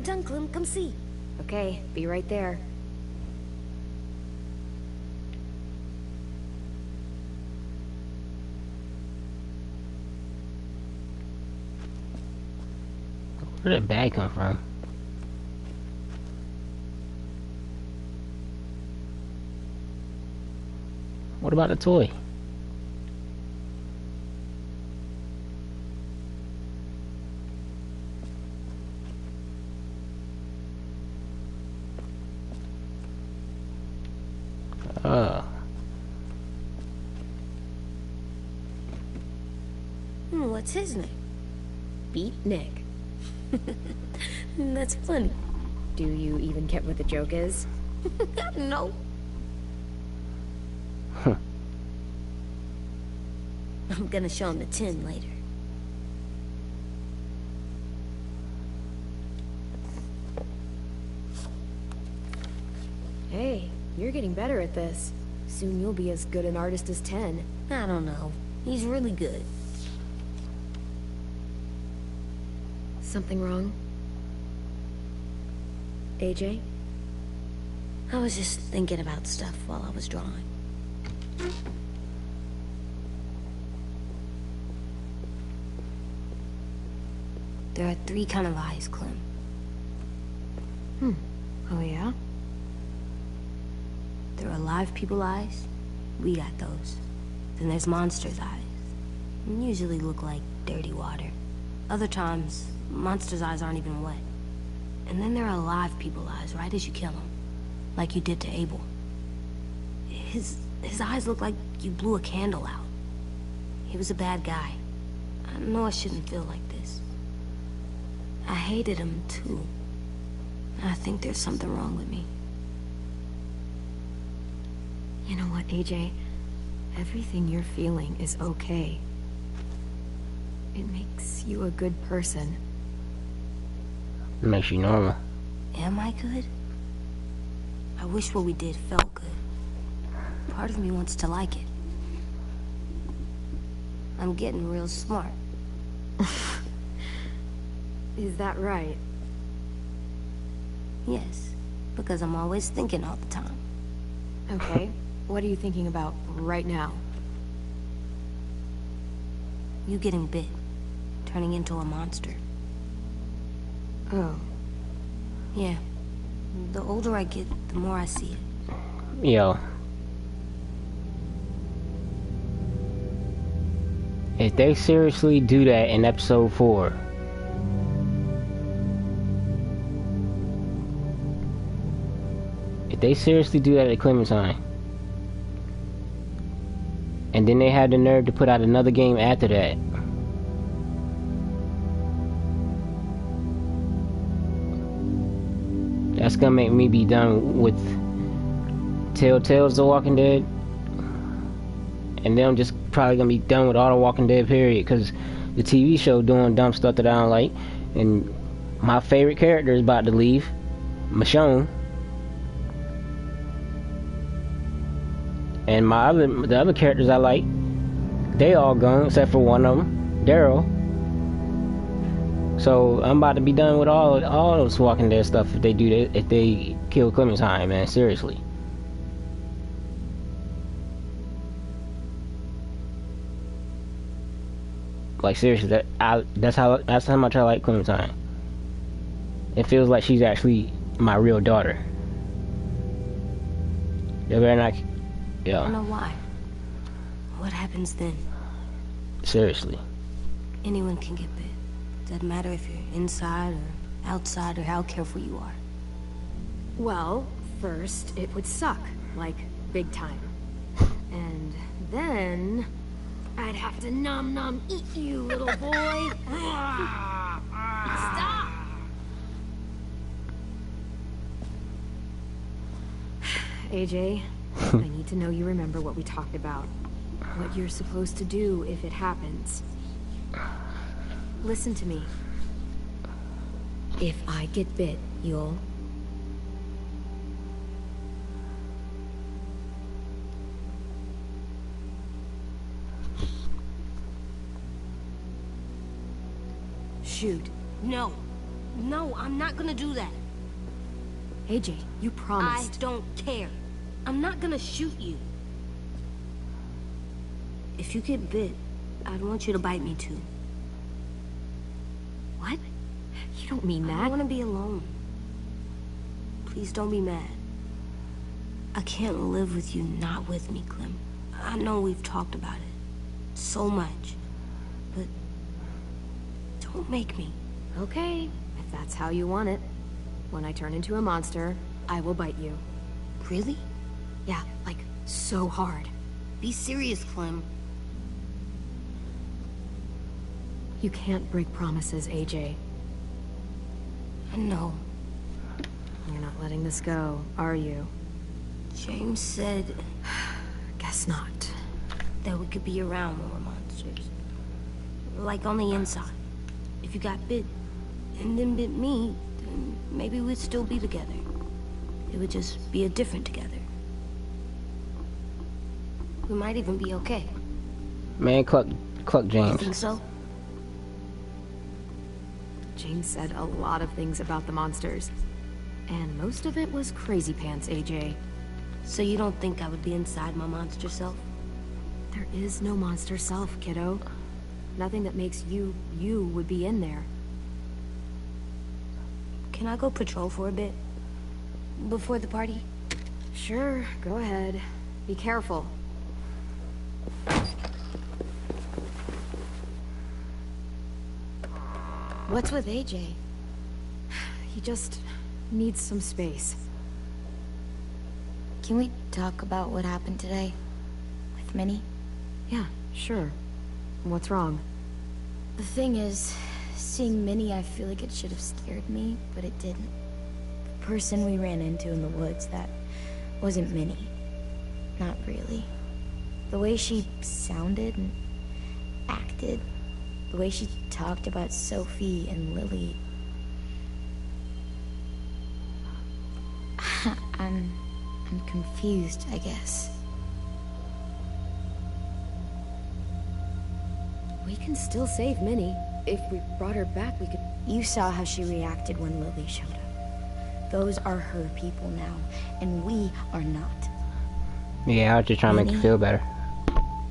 I'm done, Clem. Come see. Okay, be right there. Where did that bag come from? What about the toy? Oh. What's his name? Beat Nick. That's funny. Do you even get what the joke is? No. I'm gonna show him the tin later. Hey, you're getting better at this. Soon you'll be as good an artist as 10. I don't know. He's really good. Something wrong? AJ? I was just thinking about stuff while I was drawing. There are 3 kind of eyes, Clem. Oh yeah? There are alive people eyes. We got those. Then there's monsters' eyes. They usually look like dirty water. Other times, monsters' eyes aren't even wet. And then there are alive people eyes right as you kill them. Like you did to Abel. His eyes look like you blew a candle out. He was a bad guy. I know I shouldn't feel like this. I hated him too. I think there's something wrong with me. You know what, AJ? Everything you're feeling is okay. It makes you a good person. It makes you normal. Am I good? I wish what we did felt good. Part of me wants to like it. I'm getting real smart. Is that right? Yes, because I'm always thinking all the time. Okay, what are you thinking about right now? You getting bit, turning into a monster. Oh. Yeah. The older I get, the more I see it. Yo. If they seriously do that in episode 4, if they seriously do that at Clementine, and then they have the nerve to put out another game after that, that's gonna make me be done with Telltale's The Walking Dead, and then I'm just probably gonna be done with all the Walking Dead period, because the TV show doing dumb stuff that I don't like, and my favorite character is about to leave, Michonne, and the other characters I like, they all gone except for one of them, Daryl. So I'm about to be done with all those Walking Dead stuff if they do that, if they kill Clementine, man, seriously. Like seriously, that's how much I like Clementine. It feels like she's actually my real daughter. They better not, yeah. I don't know why. What happens then? Seriously. Anyone can get bit. Doesn't matter if you're inside or outside or how careful you are. Well, first, it would suck. Like, big time. And then... I'd have to nom eat you, little boy. Stop! AJ, I need to know you remember what we talked about. What you're supposed to do if it happens. Listen to me. If I get bit, you'll... shoot. No. No, I'm not gonna do that. AJ, you promised. I don't care. I'm not gonna shoot you. If you get bit, I'd want you to bite me too. What? You don't mean that. I want to be alone. Please don't be mad. I can't live with you not with me, Clem. I know we've talked about it so much, but don't make me. Okay, if that's how you want it. When I turn into a monster, I will bite you. Really? Yeah, like, so hard. Be serious, Clem. You can't break promises, AJ. I know. You're not letting this go, are you? James said Guess not. that we could be around when we're monsters. Like on the inside. If you got bit, and then bit me, then maybe we'd still be together. It would just be a different together. We might even be okay. Man, cluck You James. think so? James said a lot of things about the monsters. And most of it was crazy pants, AJ. So you don't think I would be inside my monster self? There is no monster self, kiddo. Nothing that makes you, you would be in there. Can I go patrol for a bit? Before the party? Sure, go ahead. Be careful. What's with AJ? He just needs some space. Can we talk about what happened today? With Minnie? Yeah, sure. What's wrong? The thing is, seeing Minnie, I feel like it should have scared me, but it didn't. The person we ran into in the woods, that wasn't Minnie. Not really. The way she sounded and acted, the way she talked about Sophie and Lily. I'm confused, I guess. We can still save Minnie. If we brought her back, we could... You saw how she reacted when Lily showed up. Those are her people now, and we are not. Yeah, I was just trying to make you feel better.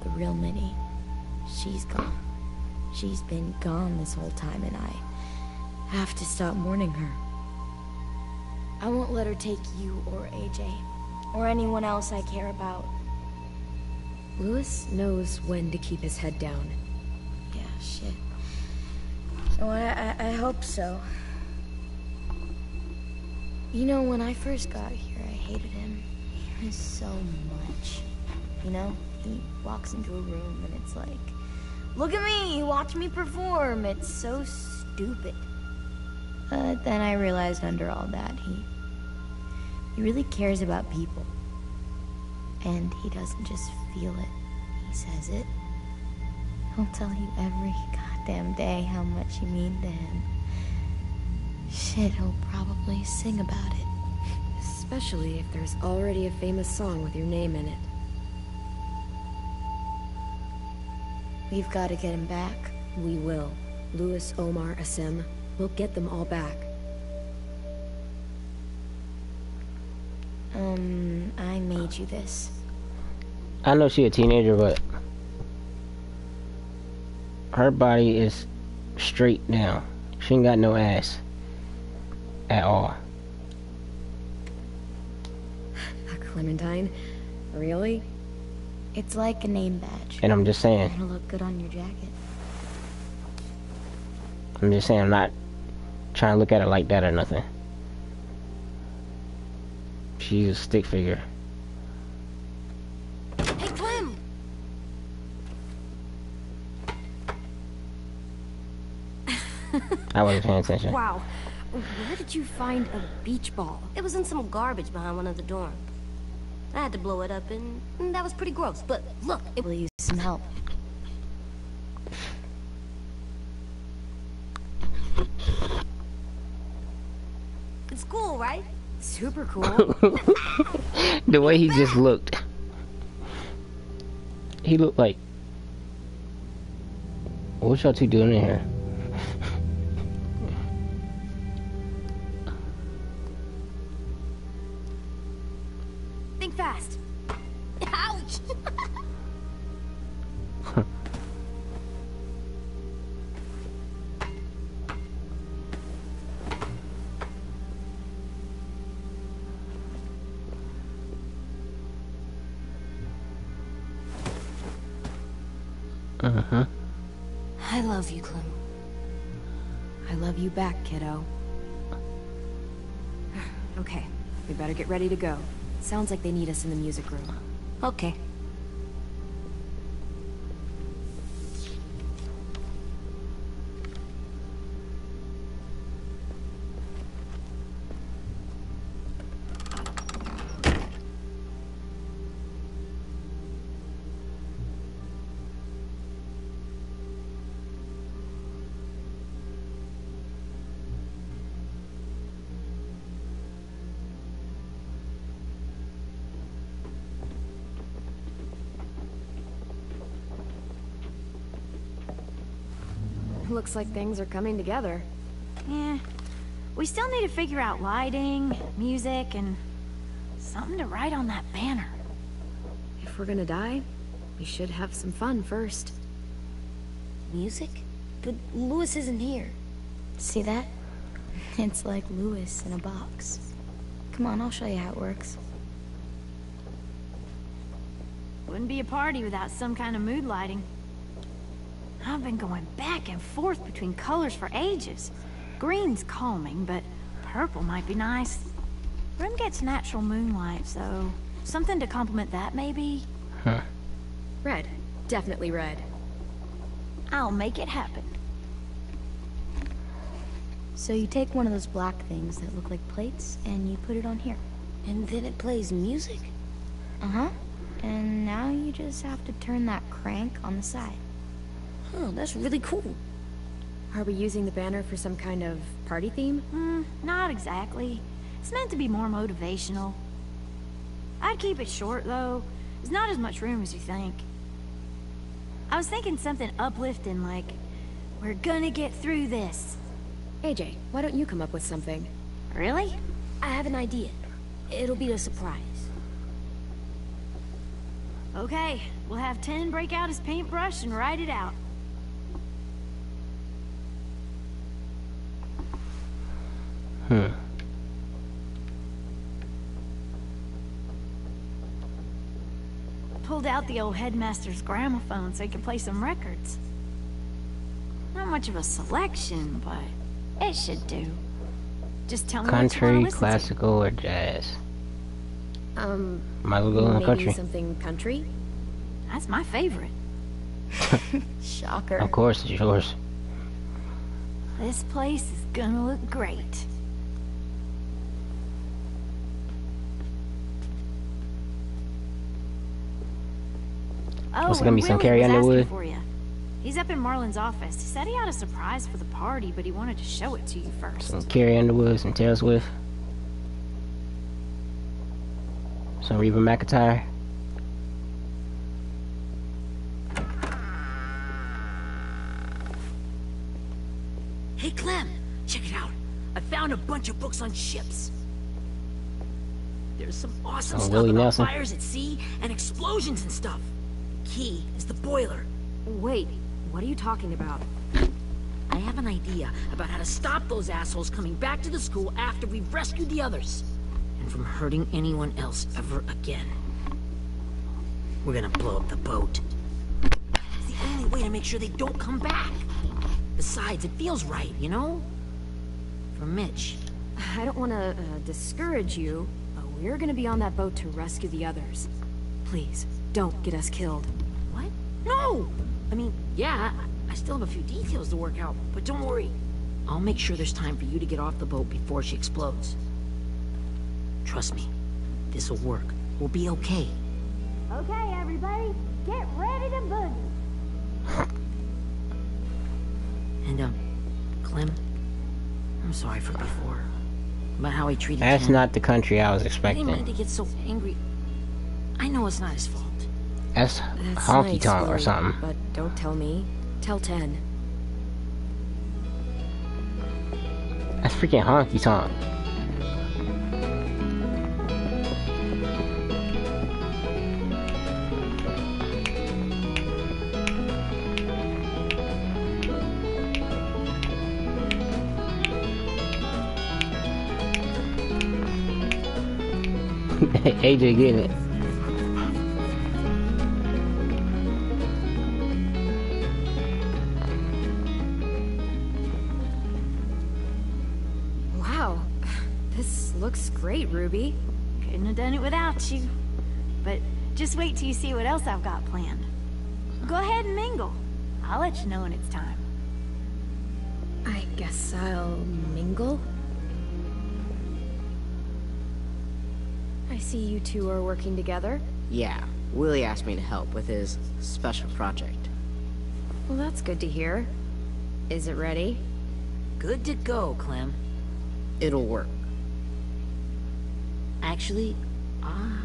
The real Minnie. She's gone. She's been gone this whole time, and I have to stop mourning her. I won't let her take you or AJ, or anyone else I care about. Louis knows when to keep his head down. Yeah, shit. So I hope so. You know, when I first got here, I hated him. He was so much. You know, he walks into a room and it's like, look at me, watch me perform. It's so stupid. But then I realized under all that, he really cares about people. And he doesn't just feel it, he says it. He'll tell you every goddamn day how much you mean to him. Shit, he'll probably sing about it. Especially if there's already a famous song with your name in it. We've got to get him back. We will. Louis, Omar, Asim. We'll get them all back. I made you this. I know she a teenager, but her body is straight down. She ain't got no ass at all. Clementine? Really? It's like a name badge. And I'm just saying. It'll look good on your jacket. I'm just saying, I'm not trying to look at it like that or nothing. She's a stick figure. Hey, Clem! I wasn't paying attention. Wow. Where did you find a beach ball? It was in some garbage behind one of the dorms. I had to blow it up, and that was pretty gross. But look, it We'll use some help. it's cool, right? Super cool. The way he just looked. He looked like... What y'all two doing in here? Mm-hmm. I love you, Clem. I love you back, kiddo. Okay, we better get ready to go. Sounds like they need us in the music room. Okay. Looks like things are coming together. Yeah. We still need to figure out lighting, music, and something to write on that banner. If we're gonna die, we should have some fun first. Music? But Louis isn't here. See that? It's like Louis in a box. Come on, I'll show you how it works. Wouldn't be a party without some kind of mood lighting. I've been going back and forth between colors for ages. Green's calming, but purple might be nice. Room gets natural moonlight, so something to complement that, maybe? Huh. Red. Definitely red. I'll make it happen. So you take one of those black things that look like plates, and you put it on here. And then it plays music? Uh-huh. And now you just have to turn that crank on the side. Oh, that's really cool. Are we using the banner for some kind of party theme? Not exactly. It's meant to be more motivational. I'd keep it short, though. There's not as much room as you think. I was thinking something uplifting, like, we're gonna get through this. AJ, why don't you come up with something? Really? I have an idea. It'll be a surprise. Okay, we'll have 10 break out his paintbrush and write it out. Pulled out the old headmaster's gramophone so he could play some records. Not much of a selection, but it should do. Just tell me what you Country, want to listen classical, or jazz? Might as well go in Maybe country. something country? to. That's my favorite. Shocker. Of course, it's yours. This place is gonna look great. Oh, What's it gonna be, and some Willie Carrie was asking Underwood? for you. He's up in Marlon's office. He said he had a surprise for the party, but he wanted to show it to you first. Some Carrie Underwood, some Taylor Swift, some Reba McEntire. Hey, Clem, check it out. I found a bunch of books on ships. There's some awesome Oh, stuff Willie about Nelson. fires at sea and explosions and stuff. The key is the boiler. Wait, what are you talking about? I have an idea about how to stop those assholes coming back to the school after we've rescued the others. And from hurting anyone else ever again. We're gonna blow up the boat. It's the only way to make sure they don't come back. Besides, it feels right, you know? For Mitch. I don't want to discourage you, but we're gonna be on that boat to rescue the others. Please, don't get us killed. What? No! I mean, yeah, I still have a few details to work out, but don't worry. I'll make sure there's time for you to get off the boat before she explodes. Trust me, this'll work. We'll be okay. Okay, everybody, get ready to boogie. And, Clem, I'm sorry for before. About how he treated That's Ken. not the country I was I didn't mean expecting. to get so angry. I know it's not his fault. That's That's honky nice, tonk or Willie, something. But don't tell me. Tell 10. That's freaking honky tonk. AJ getting it. Looks great, Ruby. Couldn't have done it without you. But just wait till you see what else I've got planned. Go ahead and mingle. I'll let you know when it's time. I guess I'll mingle? I see you two are working together. Yeah, Willie asked me to help with his special project. Well, that's good to hear. Is it ready? Good to go, Clem. It'll work. Actually, I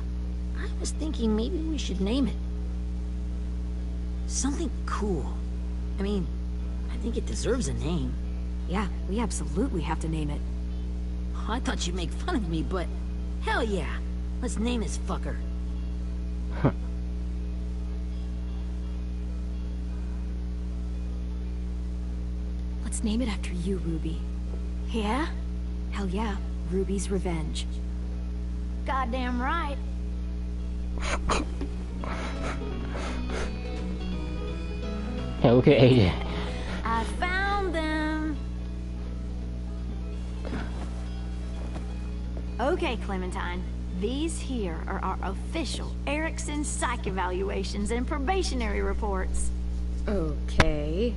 was thinking maybe we should name it. Something cool. I mean, I think it deserves a name. Yeah, we absolutely have to name it. I thought you'd make fun of me, but hell yeah. Let's name this fucker. Let's name it after you, Ruby. Yeah? Hell yeah, Ruby's Revenge. Goddamn right. Yeah, look at AJ. I found them. Okay, Clementine. These here are our official Erickson psych evaluations and probationary reports. Okay.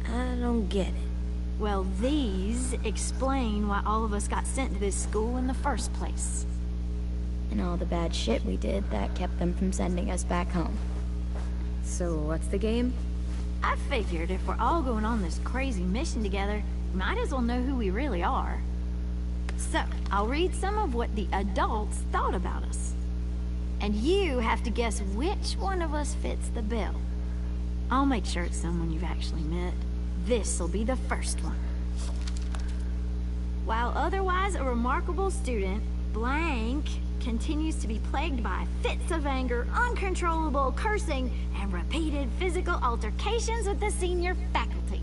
I don't get it. Well, these explain why all of us got sent to this school in the first place. And all the bad shit we did that kept them from sending us back home. So what's the game? I figured if we're all going on this crazy mission together, we might as well know who we really are. So, I'll read some of what the adults thought about us. And you have to guess which one of us fits the bill. I'll make sure it's someone you've actually met. This'll be the first one. While otherwise a remarkable student, blank continues to be plagued by fits of anger, uncontrollable cursing, and repeated physical altercations with the senior faculty.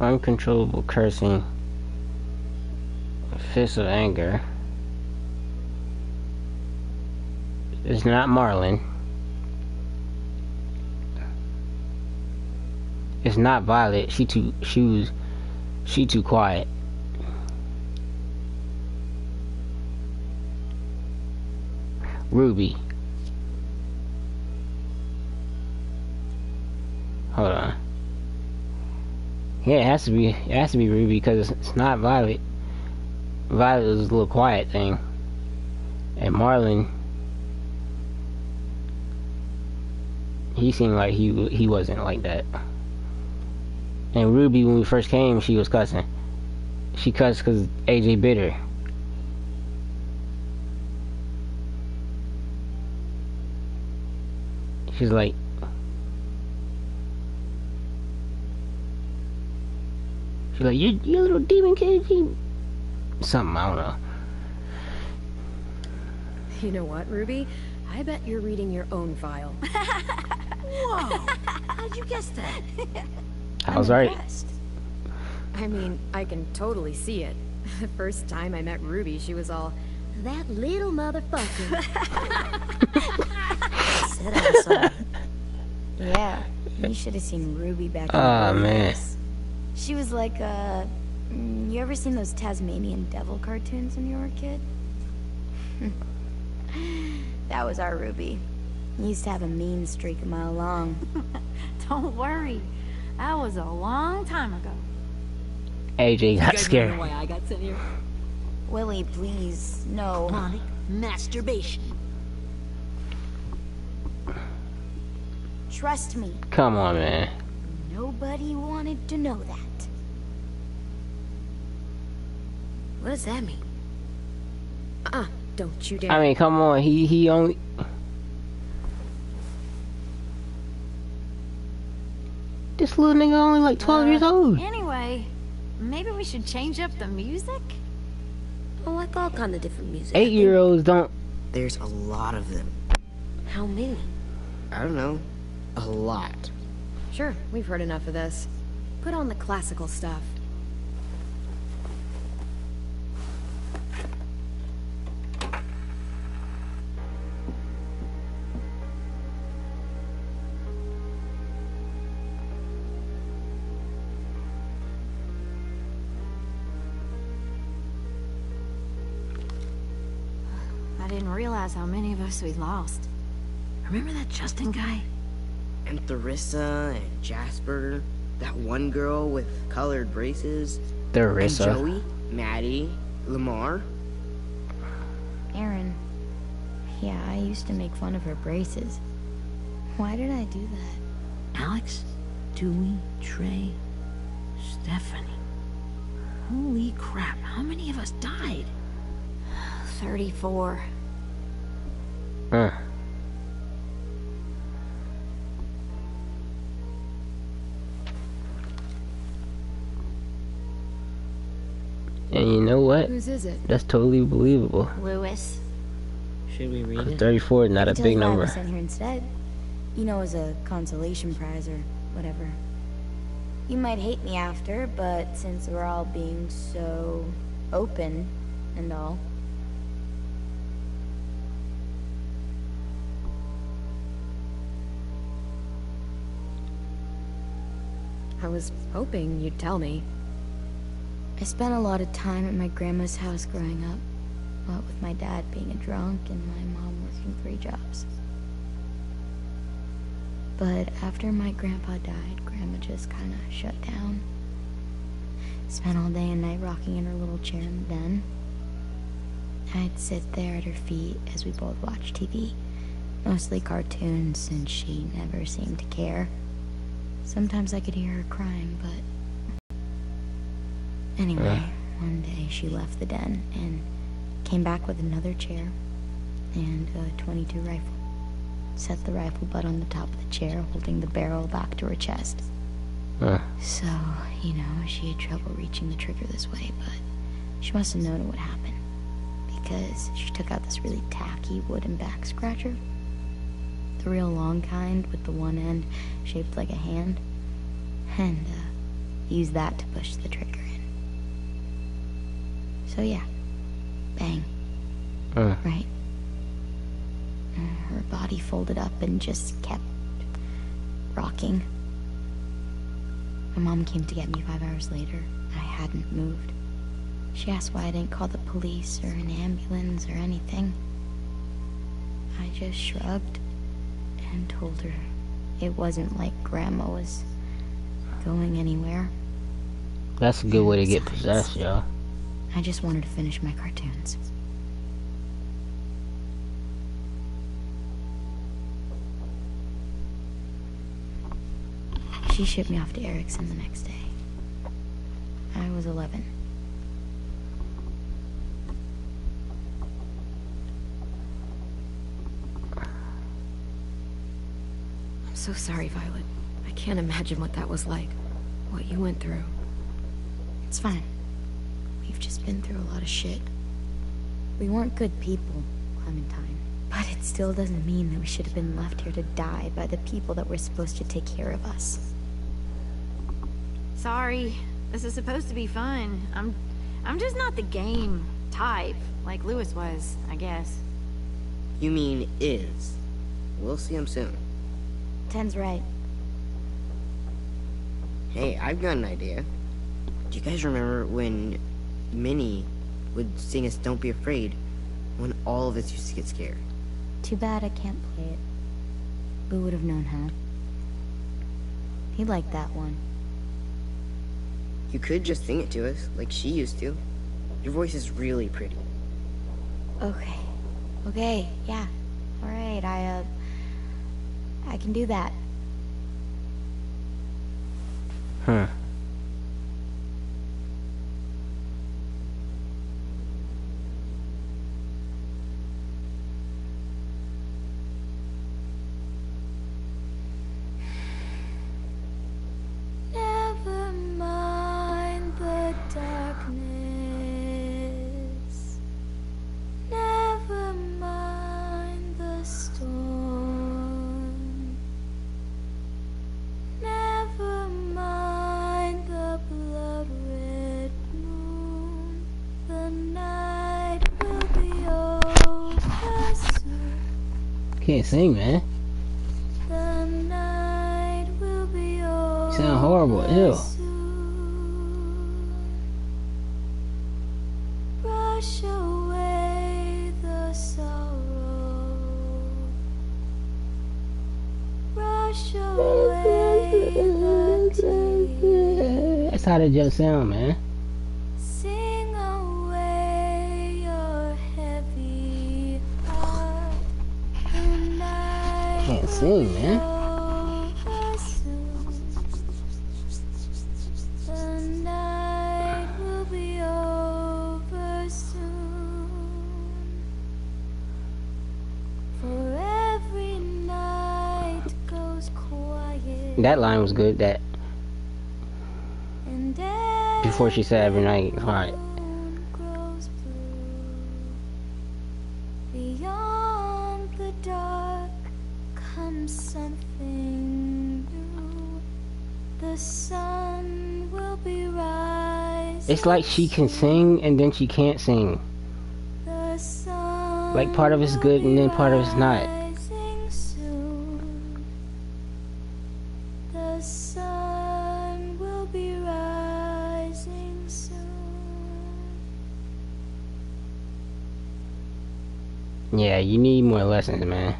Uncontrollable cursing, fits of anger. It's not Marlon. It's not Violet. She too quiet. Ruby. Hold on. Yeah, it has to be Ruby because it's not Violet. Violet is a little quiet thing. And Marlon, he seemed like he wasn't like that. And Ruby, when we first came, she was cussing. She cussed because AJ bit her. She's like, you little demon kid, something, I don't know. You know what, Ruby? I bet you're reading your own file. Whoa! How'd you guess that? I was right. Impressed. I mean, I can totally see it. The first time I met Ruby, she was all, "That little motherfucker." Said I was sorry. Yeah, you should have seen Ruby back in the Oh, early man. days. She was like, you ever seen those Tasmanian devil cartoons when you were a kid? That was our Ruby. He used to have a mean streak a mile long. Don't worry. That was a long time ago. AJ got You scared. know why I got sent here? Willie, please, no. Chronic masturbation. Trust me, Come on, man. nobody wanted to know that. What does that mean? Don't you dare. I mean, come on. He only. This little nigga only like 12 years old. Anyway, maybe we should change up the music? I like all kind of different music. 8-year-olds don't. There's a lot of them. How many? I don't know. A lot. Sure, we've heard enough of this. Put on the classical stuff. I didn't realize how many of us we lost. Remember that Justin guy? And Theresa and Jasper, that one girl with colored braces, and Theresa. Joey, Maddie, Lamar. Aaron. Yeah, I used to make fun of her braces. Why did I do that? Alex, Dewey, Trey, Stephanie. Holy crap, how many of us died? 34. Huh. And you know what? Whose is it? That's totally believable. Lewis. Should we read it? 34 is not a Tell big you why I number. was sent here instead. You know, as a consolation prize or whatever. You might hate me after, but since we're all being so open and all. I was hoping you'd tell me. I spent a lot of time at my grandma's house growing up. What with my dad being a drunk and my mom working 3 jobs. But after my grandpa died, Grandma just kind of shut down. Spent all day and night rocking in her little chair in the den. I'd sit there at her feet as we both watched TV. Mostly cartoons, since she never seemed to care. Sometimes I could hear her crying, but... Anyway, one day she left the den and came back with another chair and a .22 rifle. Set the rifle butt on the top of the chair, holding the barrel back to her chest. So, you know, she had trouble reaching the trigger this way, but she must have known it would happen. Because she took out this really tacky wooden back scratcher. The real long kind with the one end shaped like a hand. And, used that to push the trigger in. So yeah, bang. Right. Her body folded up and just kept rocking. My mom came to get me 5 hours later. I hadn't moved. She asked why I didn't call the police or an ambulance or anything. I just shrugged and told her it wasn't like Grandma was going anywhere. That's a good way to get possessed, y'all. I just wanted to finish my cartoons. She shipped me off to Erickson the next day. I was 11. I'm so sorry, Violet. I can't imagine what that was like. What you went through. It's fine. We've just been through a lot of shit. We weren't good people, Clementine. But it still doesn't mean that we should have been left here to die by the people that were supposed to take care of us. Sorry. This is supposed to be fun. I'm just not the game type, like Lewis was, I guess. You mean is. We'll see him soon. Ten's right. Hey, I've got an idea. Do you guys remember when Minnie would sing us Don't Be Afraid when all of us used to get scared? Too bad I can't play it. Boo would have known how. He liked that one. You could just sing it to us, like she used to. Your voice is really pretty. Okay. Okay, yeah. Alright, I can do that. Huh. Never mind the darkness. Never mind the storm. Never mind the blood-red moon. The night will be over soon. Can't sing, man. The night will be over. You sound horrible. Ew. Brush away the sorrow. That's how that just sound, man. Sing away your heavy heart. The night Can't sing, man. over soon. The night will be over soon. For every night goes quiet. That line was good. That And before she said every night. All right. grows blue. Beyond the dark comes something new. The sun will be rising. It's like she can sing and then she can't sing. The sun Like part of it's good and then part of it's not. rising soon. The sun will be rising soon. Yeah, you need more lessons, man.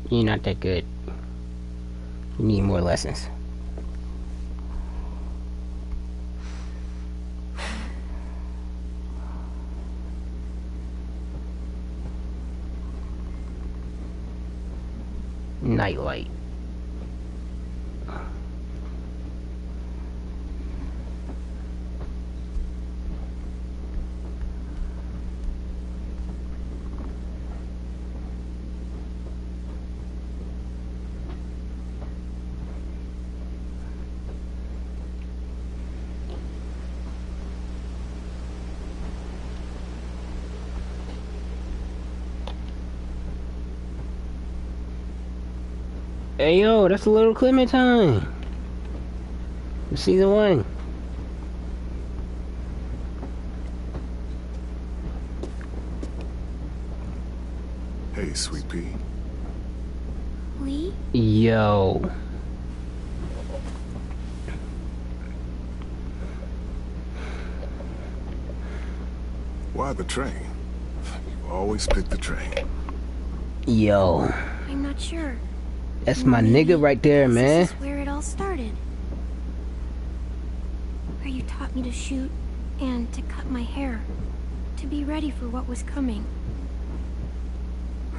You're not that good. You need more lessons. Nightlight. Hey yo, that's a little Clementine. Season 1. Hey, Sweet Pea. Lee? Yo. Why the train? You always pick the train. Yo. I'm not sure. That's my nigga right there, man. This is where it all started. Where you taught me to shoot and to cut my hair. To be ready for what was coming.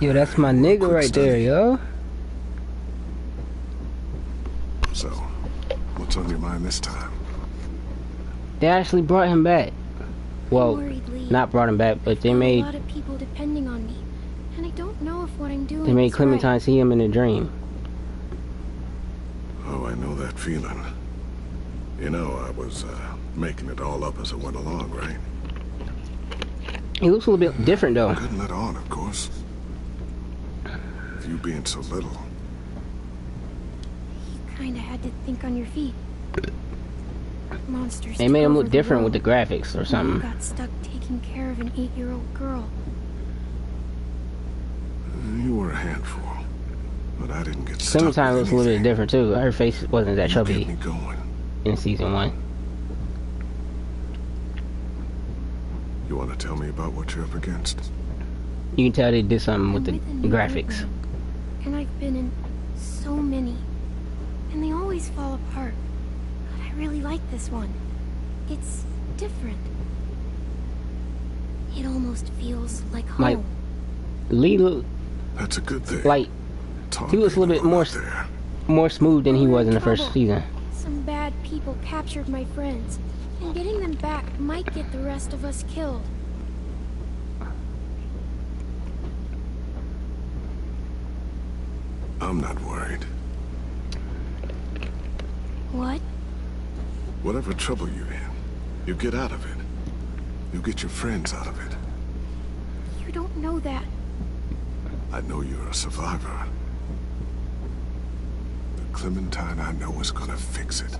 Yo, that's my nigga right there, yo. So, what's on your mind this time? They actually brought him back. Well, I'm worried, Lee. not brought him back, but they There are made a lot of people depending on me. And I don't know if what I'm doing they made is Clementine right. see him in a dream. Oh, I know that feeling. You know, I was making it all up as I went along, right? He looks a little bit different though. Couldn't let on, of course. With you being so little. You kinda had to think on your feet. Monsters. They made took him over look different with world. the graphics or You something. got stuck taking care of an 8-year-old girl. You were a handful. But I didn't get stuck Clementine with looks a little bit anything. different too. Her face wasn't that You chubby kept me going. in season 1. You want to tell me about what you're up against? You can tell they did something with I'm the with a new graphics. program, and I've been in so many. And they always fall apart. But I really like this one. It's different. It almost feels like home. Like Lee look That's a good thing. like he was a little bit more smooth than he We're was in the first trouble. season. Some bad people captured my friends. And getting them back might get the rest of us killed. I'm not worried. What? Whatever trouble you're in, you get out of it. You get your friends out of it. You don't know that. I know you're a survivor. The Clementine I know is gonna fix it.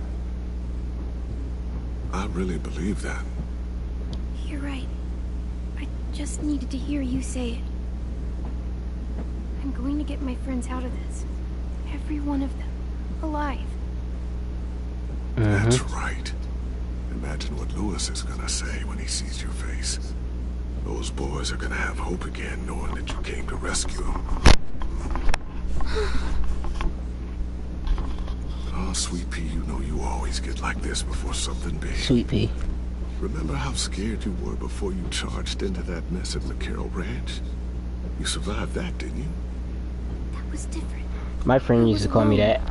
I really believe that. You're right. I just needed to hear you say it. I'm going to get my friends out of this. Every one of them. Alive. That's right. Imagine what Lewis is gonna say when he sees your face. Those boys are gonna have hope again, knowing that you came to rescue them. Oh, Sweet Pea, you know you always get like this before something big. Sweet Pea. Remember how scared you were before you charged into that mess at McCarroll Ranch? You survived that, didn't you? That was different. My friend used to call me that.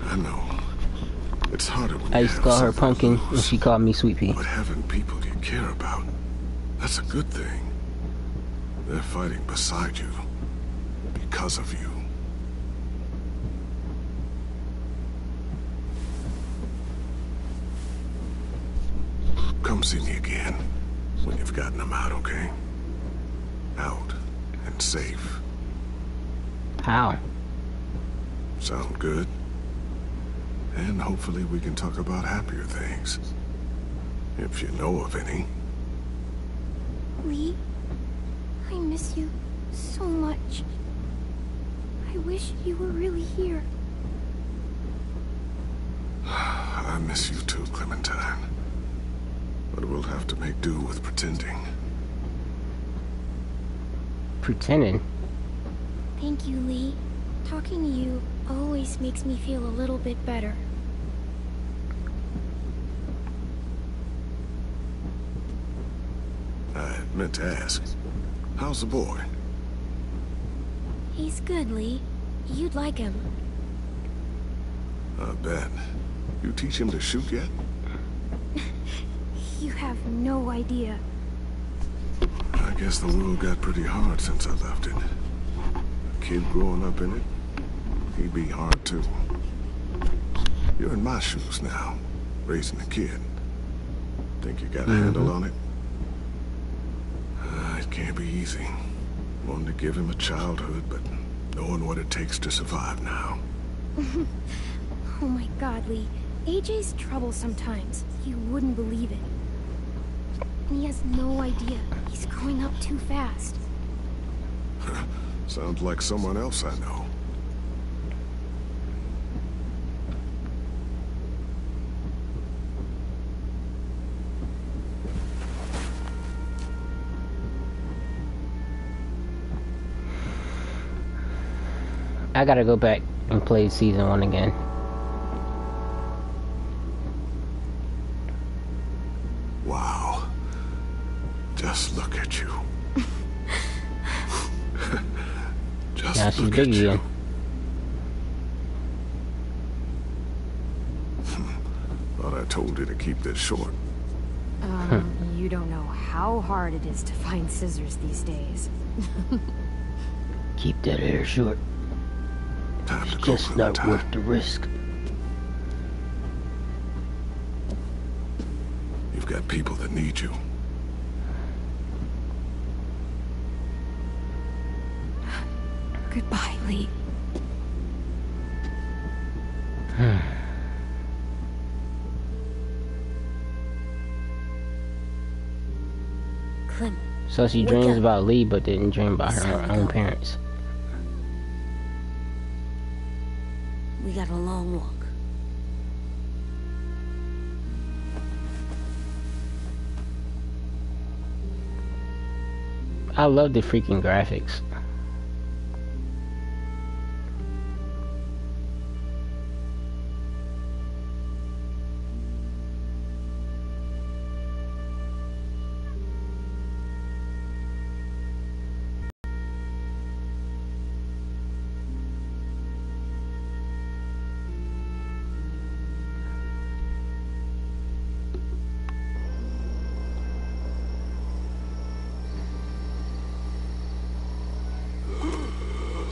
I know. It's harder when I you used to have call her something to Pumpkin, and lose. she called me Sweet Pea. But having people you care about, that's a good thing. They're fighting beside you. Because of you. Come see me again when you've gotten them out, okay? Out and safe. How? Sound good? And hopefully we can talk about happier things. If you know of any. Lee, I miss you so much. I wish you were really here. I miss you too, Clementine. But we'll have to make do with pretending. Pretending? Thank you, Lee. Talking to you always makes me feel a little bit better. I meant to ask, how's the boy? He's good, Lee. You'd like him. I bet. You teach him to shoot yet? You have no idea. I guess the world got pretty hard since I left it. A kid growing up in it, he'd be hard too. You're in my shoes now, raising a kid. Think you got a handle on it? It can't be easy. Wanting to give him a childhood, but knowing what it takes to survive now. Oh my God, Lee. AJ's trouble sometimes. You wouldn't believe it. And he has no idea. He's growing up too fast. Sounds like someone else I know. I gotta go back and play season 1 again. Wow. Just look at you. Just Now she's look big at you. again. Thought I told you to keep this short. You don't know how hard it is to find scissors these days. Keep that hair short. Time to It's go, just not Clementine. worth the risk. You've got people that need you. Goodbye, Lee. Clem, So she Wake dreams up. about Lee, but didn't dream about It's her time to own go. parents. we got a long walk. I love the freaking graphics.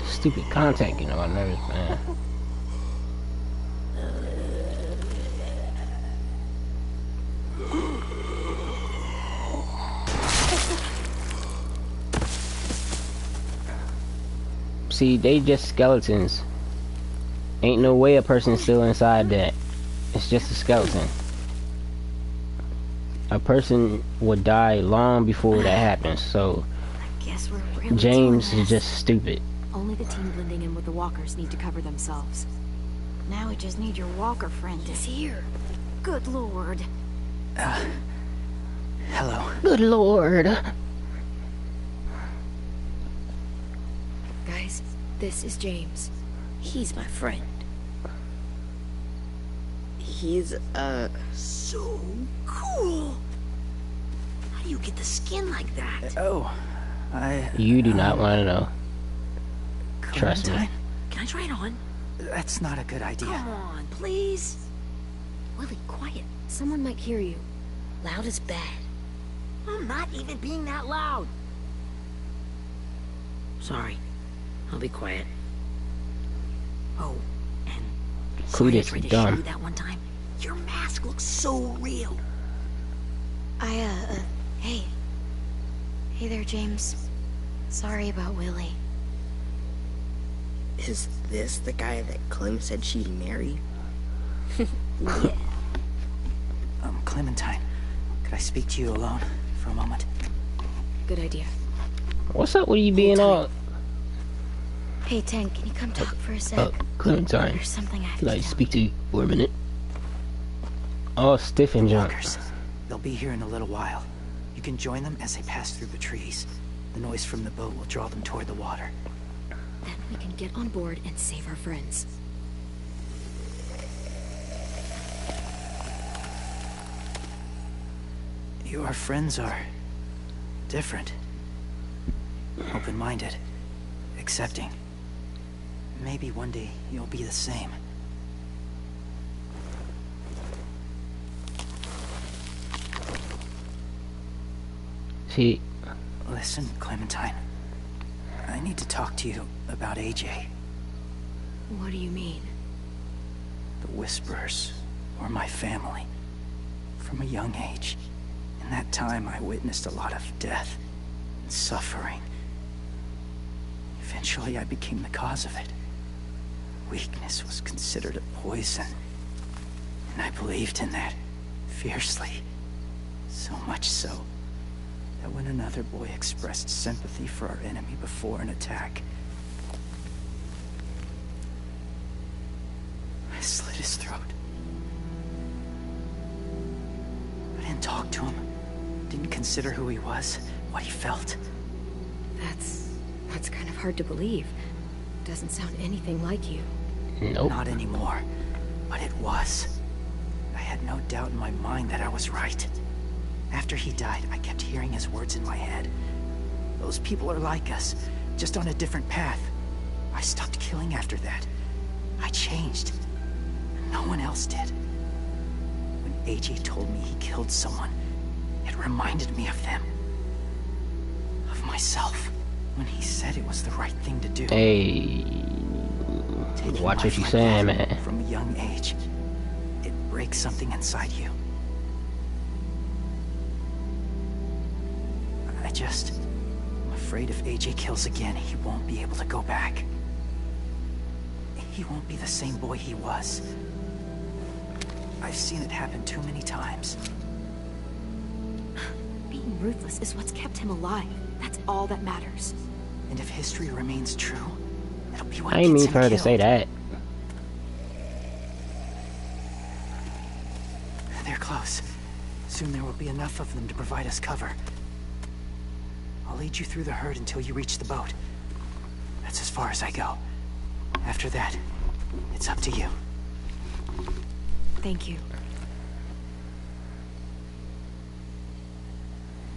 Stupid contact, you know, I nervous, man. See, they just skeletons. Ain't no way a person's still inside that. It's just a skeleton. A person would die long before that happens, so Guess we're really James doing is this. just stupid. Only the team blending in with the walkers need to cover themselves. Now we just need your walker friend to... He's here. Good lord. Hello. Good lord. Guys, this is James. He's my friend. He's, so cool. How do you get the skin like that? You do not want to know. Trust me. Clementine? Can I try it on? That's not a good idea. Come on, please. Willie, quiet. Someone might hear you. Loud is bad. I'm not even being that loud. Sorry. I'll be quiet. Oh, and sorry I Clued tried to dumb. show you that one time. Your mask looks so real. Hey. Hey there, James. Sorry about Willie. Is this the guy that Clem said she'd marry? Yeah. Clementine, could I speak to you alone for a moment? Good idea. What's up with you being all Hey, Tank, can you come talk for a sec? Clementine? There's something I have Could to I tell speak to you for a minute? All stiff and junk. Walkers. They'll be here in a little while. You can join them as they pass through the trees. The noise from the boat will draw them toward the water. Then we can get on board and save our friends. Your friends are different. Open-minded. Accepting. Maybe one day you'll be the same. See, Listen, Clementine. I need to talk to you about AJ. What do you mean? The Whisperers were my family. From a young age. In that time, I witnessed a lot of death and suffering. Eventually, I became the cause of it. Weakness was considered a poison. And I believed in that fiercely. So much so that when another boy expressed sympathy for our enemy before an attack, I slit his throat. I didn't talk to him. Didn't consider who he was, what he felt. That's kind of hard to believe. Doesn't sound anything like you. nope. Not anymore. But it was. I had no doubt in my mind that I was right. After he died, I kept hearing his words in my head. Those people are like us, just on a different path. I stopped killing after that. I changed. No one else did. When AJ told me he killed someone, it reminded me of them. Of myself. When he said it was the right thing to do. Hey, Taking watch what life you like saying, that man. From a young age, it breaks something inside you. I'm afraid if AJ kills again, he won't be able to go back. He won't be the same boy he was. I've seen it happen too many times. Being ruthless is what's kept him alive. That's all that matters. And if history remains true, it'll be what I ain't gets mean him for her to killed. say that. They're close. Soon there will be enough of them to provide us cover. I'll lead you through the herd until you reach the boat. That's as far as I go. After that, it's up to you. Thank you.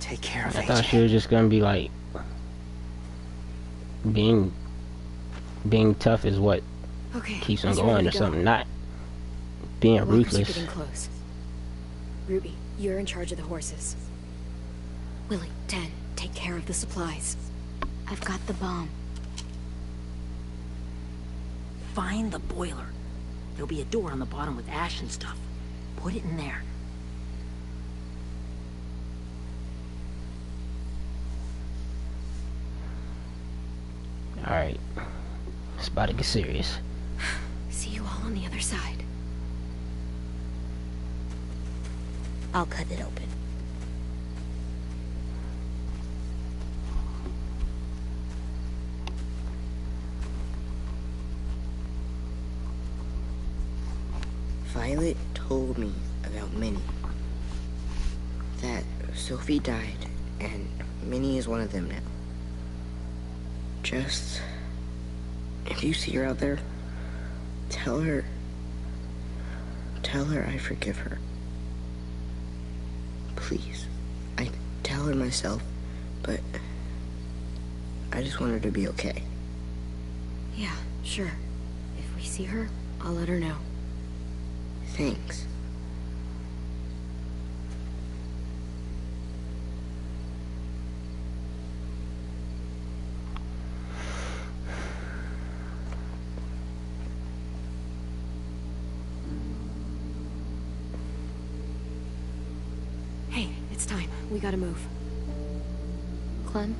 Take care of I AJ. thought she was just gonna be like, being tough is what Okay. keeps on he's ready going to or go. something, not being Walkers are ruthless. getting close. Ruby, you're in charge of the horses. Willie, 10, take care of the supplies. I've got the bomb. Find the boiler. There'll be a door on the bottom with ash and stuff. Put it in there. Alright. It's about to get serious. See you all on the other side. I'll cut it open. Violet told me about Minnie. that Sophie died, and Minnie is one of them now. Just, if you see her out there, tell her I forgive her. Please. I tell her myself, but I just want her to be okay. Yeah, sure. If we see her, I'll let her know. Thanks. Hey, it's time. We gotta move. Clem?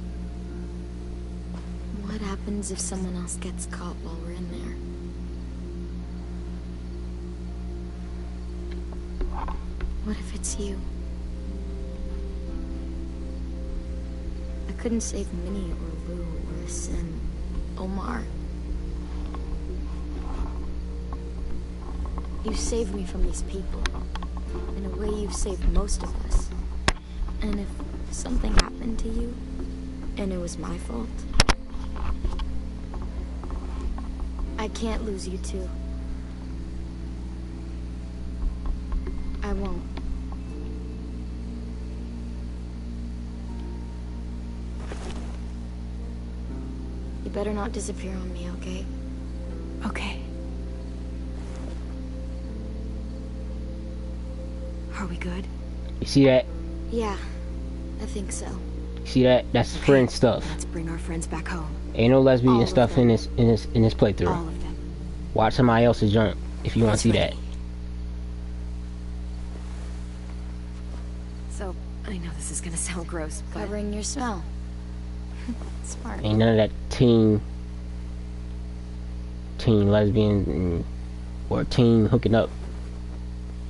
What happens if someone else gets caught while we're in there? What if it's you? I couldn't save Minnie or Lou or Sim. Omar. You saved me from these people. In a way, you've saved most of us. And if something happened to you, and it was my fault, I can't lose you too. I won't. You better not disappear on me, okay? Okay. Are we good? You see that? Yeah, I think so. See that? That's friend stuff. Let's bring our friends back home. Ain't no lesbian All of stuff in them. this playthrough. All of them. Watch somebody else's junk if you want to see that. So, I know this is gonna sound gross, but Covering your smell. Smart. Ain't none of that teen lesbian or teen hooking up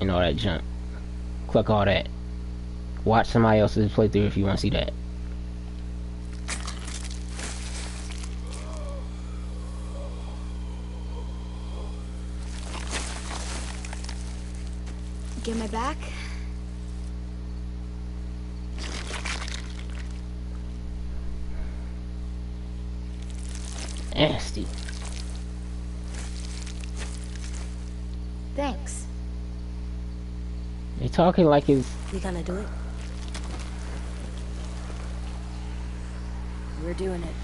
and all that junk. Cluck all that. Watch somebody else's playthrough if you want to see that. Get my back? Nasty. Thanks. They talking like it's We gonna do it? we're doing it.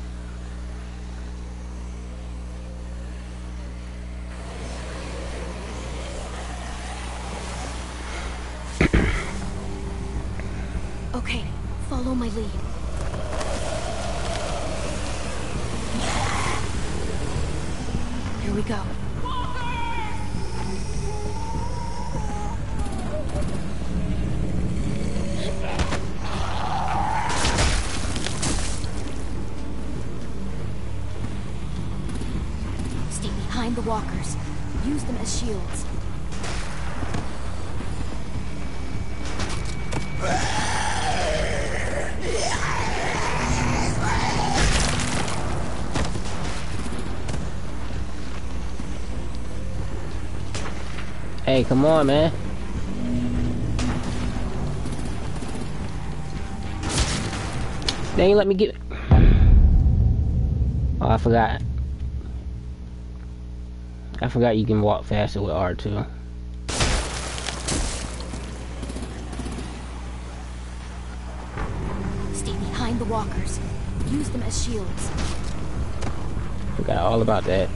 Okay, follow my lead. Here we go. Stay behind the walkers. Use them as shields. Hey, come on, man. They ain't let me get. Oh, I forgot. I forgot you can walk faster with R2. Stay behind the walkers. Use them as shields. Forgot all about that.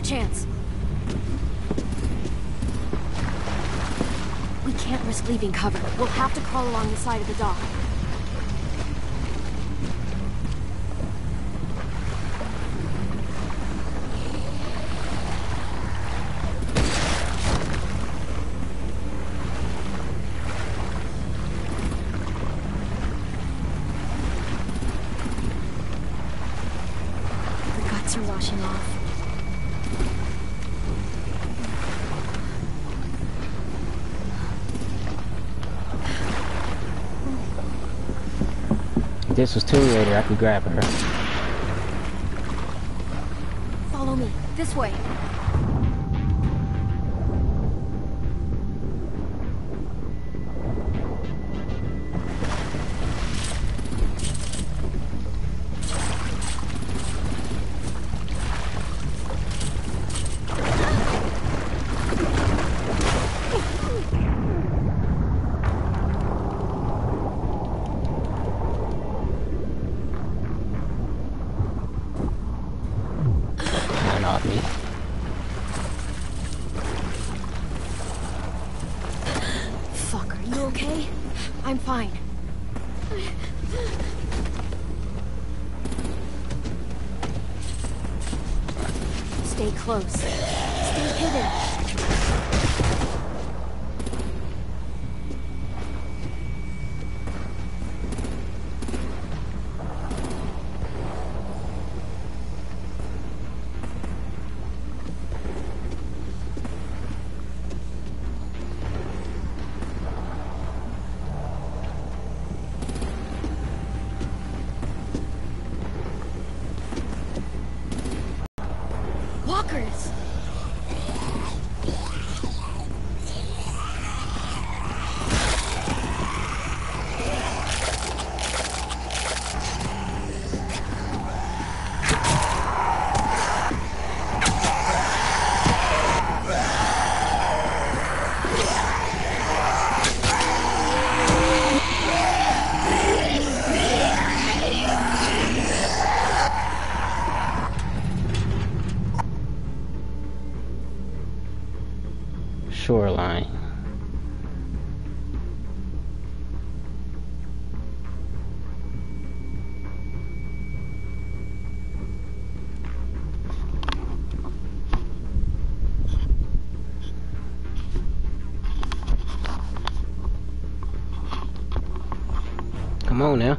chance. We can't risk leaving cover. We'll have to crawl along the side of the dock. The guts are washing off. If this was Tomb Raider, I could grab her. Follow me. This way. None off me. Fuck, are you okay? I'm fine. Stay close. Stay hidden. Walkers! Shoreline. Come on now.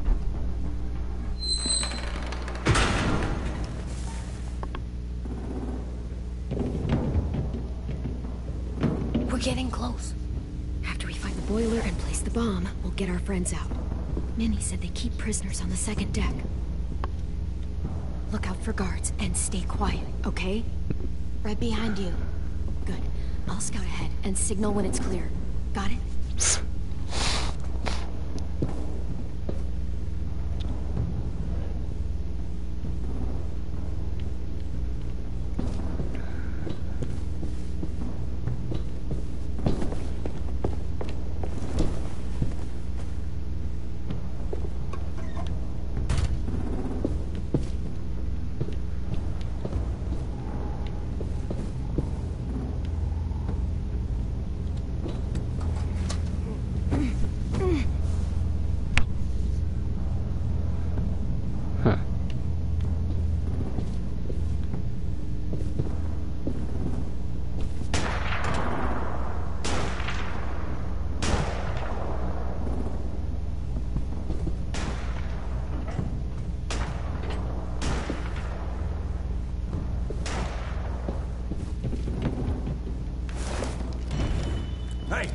We're getting close. After we find the boiler and place the bomb, we'll get our friends out. Minnie said they keep prisoners on the second deck. Look out for guards and stay quiet, okay? Right behind you. Good. I'll scout ahead and signal when it's clear. Got it? Hey,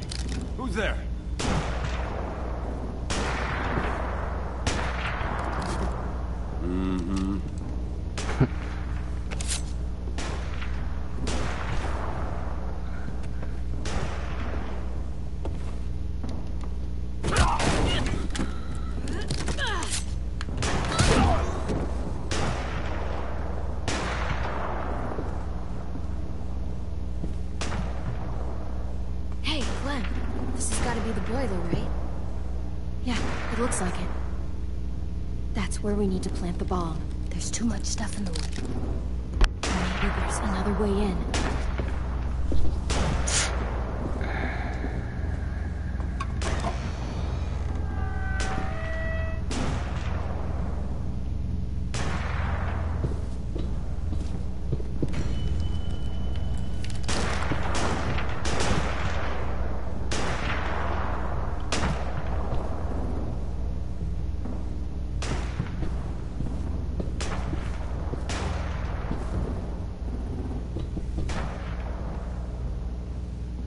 who's there? Mm-hmm. Hey, Glenn. This has got to be the boiler, right? Yeah, it looks like it. That's where we need to plant the bomb. There's too much stuff in the way. Maybe There's another way in.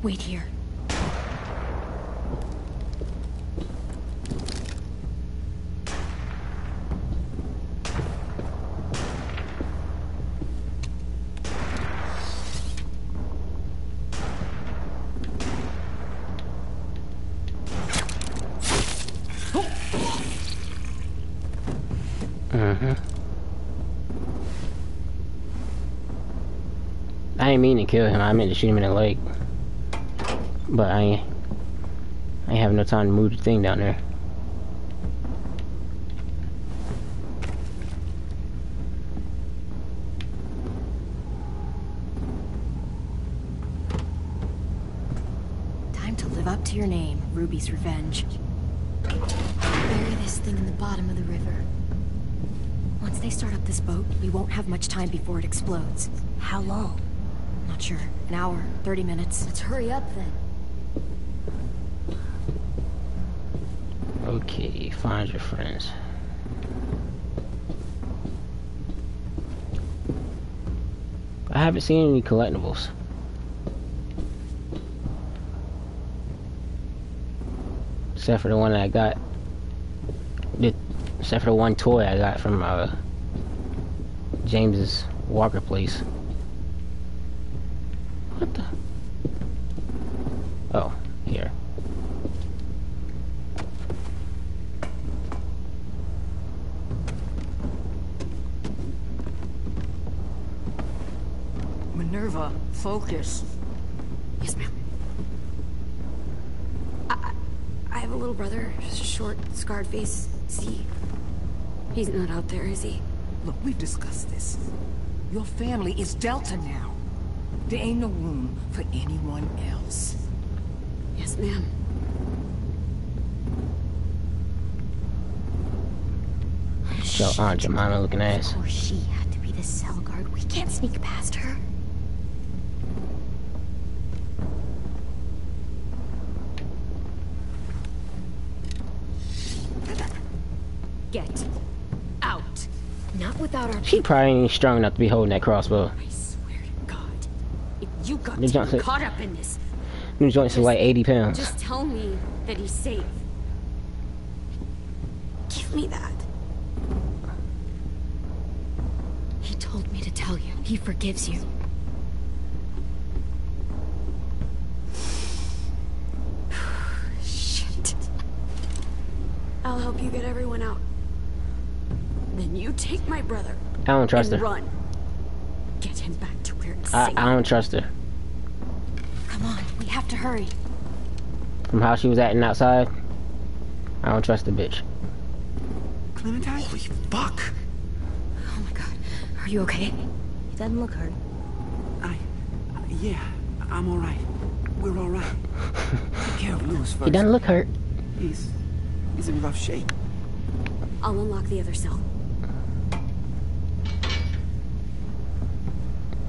Wait here. I didn't mean to kill him. I meant to shoot him in the leg. But I ain't have no time to move the thing down there. Time to live up to your name, Ruby's Revenge. Bury this thing in the bottom of the river. Once they start up this boat, we won't have much time before it explodes. How long? Not sure. An hour, 30 minutes. Let's hurry up then. Okay, find your friends. I haven't seen any collectibles. Except for the one that I got. Except for the one toy I got from James's Walker place. What the? Oh, here. Minerva, focus. Yes, ma'am. I have a little brother, short, scarred face. See? He's not out there, is he? Look, we've discussed this. Your family is Delta now. There ain't no room for anyone else. Yes, ma'am. So Aunt Jemima looking ass. Or she had to be the cell guard. We can't sneak past her. Get out. Not without our She probably ain't strong enough to be holding that crossbow. I swear to God, if you got Them joints caught up in this, Them joints are like 80 pounds. just tell me that he's safe. Give me that. He told me to tell you. He forgives you. Shit. I'll help you get everyone out. Then you take my brother. I don't trust and her. Run. Get him back to where it's I safe. don't trust her. Come on, we have to hurry. From how she was acting outside, I don't trust the bitch. Clementine? Holy fuck! Oh my God, are you okay? He doesn't look hurt. Yeah, I'm alright. We're alright. Take care of Louis first. He doesn't look hurt. He's in rough shape. I'll unlock the other cell.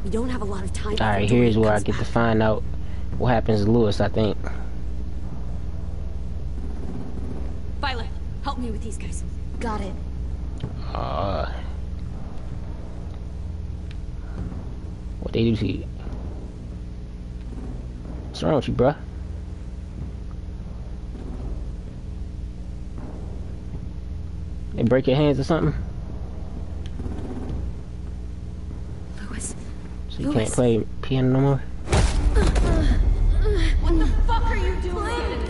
We don't have a lot of time. Alright, here's where I get to find out what happens to Louis, I think. Violet, help me with these guys. Got it. What they do to you? What's wrong with you, bruh? They break your hands or something? Louis. So you can't play piano no more? What the fuck are you doing?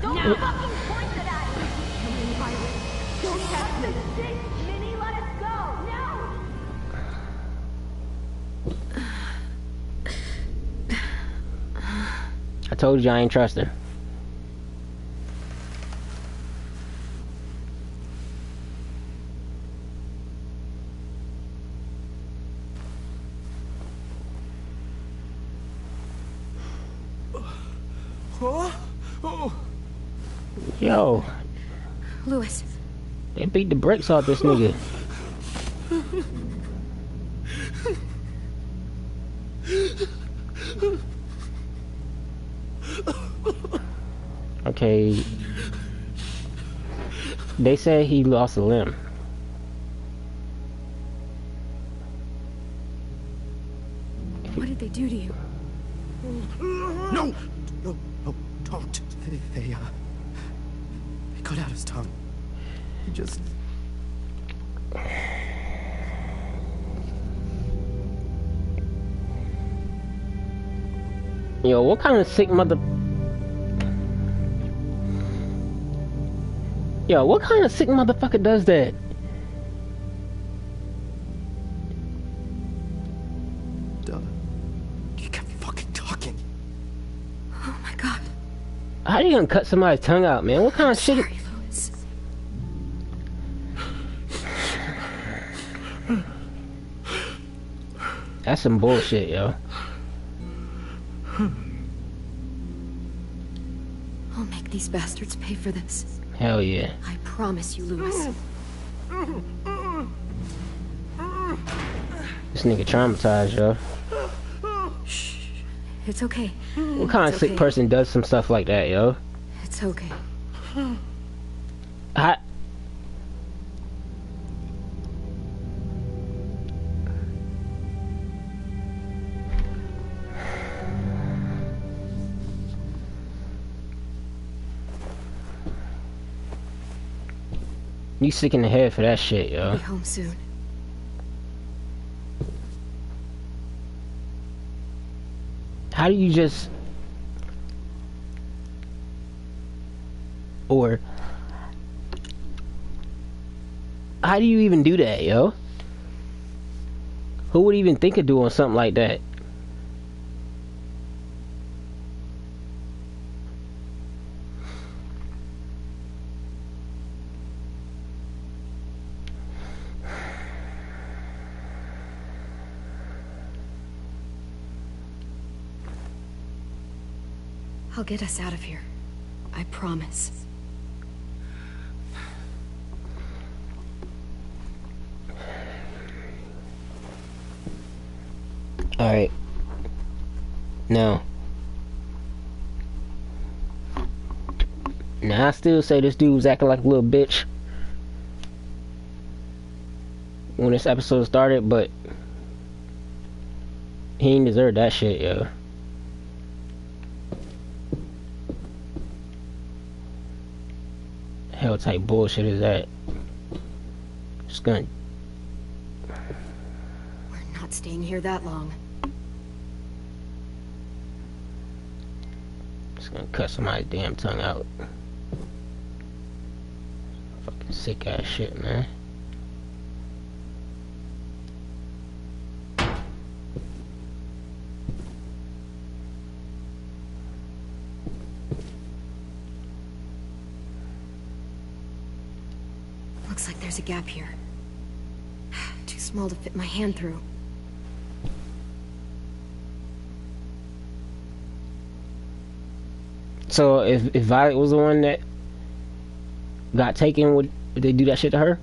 Don't fucking point it at me! Don't touch this shit! Minnie, let us go! No! I told you I ain't trust her. Yo, Louis. they beat the brakes off this nigga. Okay. They say he lost a limb. What did they do to you? No! No, no, don't. They cut out his tongue. He just... Yo, what kind of sick mother... Yo, what kind of sick motherfucker does that? Duh. You kept fucking talking. Oh my god. How you gonna cut somebody's tongue out, man? What kind of shit? Sorry, Louis. That's some bullshit, yo. I'll make these bastards pay for this. Hell yeah. I promise you, Louis. This nigga traumatized, yo. Shh. It's okay. What kind of It's sick okay. person does some stuff like that, yo? It's okay. I... You sick in the head for that shit, yo. Be home soon. How do you just... Or... How do you even do that, yo? Who would even think of doing something like that? I'll get us out of here. I promise. Alright. Now, I still say this dude was acting like a little bitch when this episode started, but he ain't deserve that shit, yo. Hell type bullshit is that? Just gonna... We're not staying here that long. Just gonna cut somebody's damn tongue out. Fucking sick ass shit, man. Looks like there's a gap here. Too small to fit my hand through. So if Violet was the one that got taken, would they do that shit to her?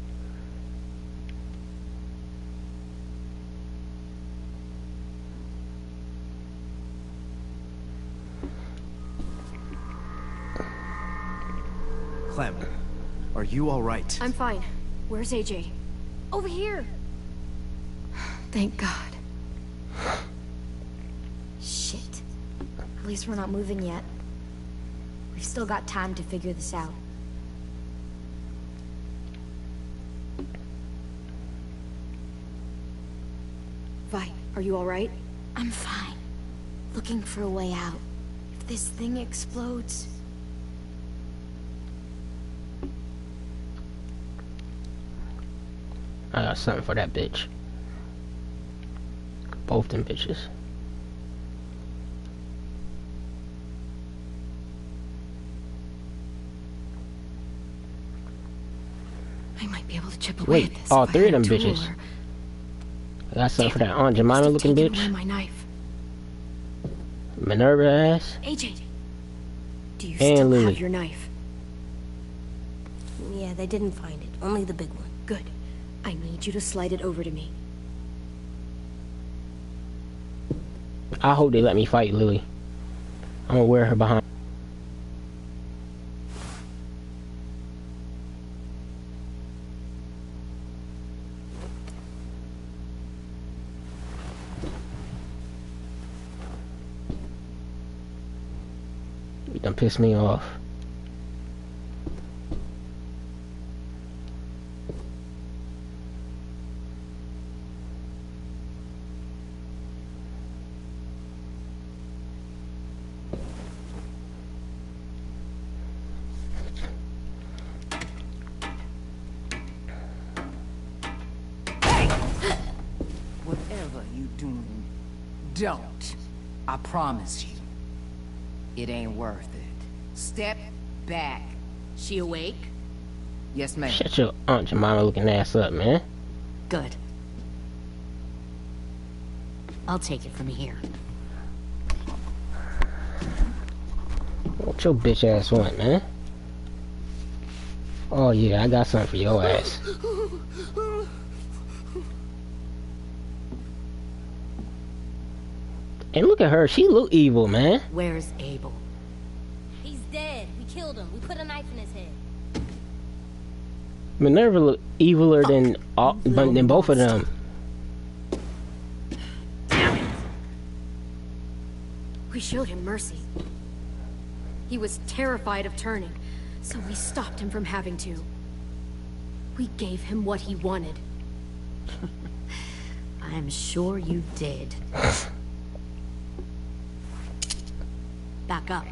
Clem, are you alright? I'm fine. Where's AJ? Over here. Thank God. Shit. At least we're not moving yet. We've still got time to figure this out. Vi, are you alright? I'm fine. Looking for a way out. If this thing explodes... I got something for that bitch. Both them bitches. I might be able to chip away Wait, at this. all if I three of had them a tool bitches. or- I got something for that Aunt Must Jemima have looking taken bitch. away my knife. Minerva ass. AJ, Do you And still Lily. have your knife? Yeah, they didn't find it. Only the big one. Good. I need you to slide it over to me. I hope they let me fight Lily. I'm gonna wear her behind. You done pissed me off. Whatever you doing, don't. I promise you. It ain't worth it. Step back. She awake? Yes, ma'am. Shut your Aunt Jemima looking ass up, man. Good. I'll take it from here. What your bitch ass want, man? Oh yeah, I got something for your ass. And look at her, she look evil, man. Where's Abel? He's dead. We killed him. We put a knife in his head. Minerva look eviler than both of them. We showed him mercy. He was terrified of turning, so we stopped him from having to. We gave him what he wanted. I'm sure you did. Back up.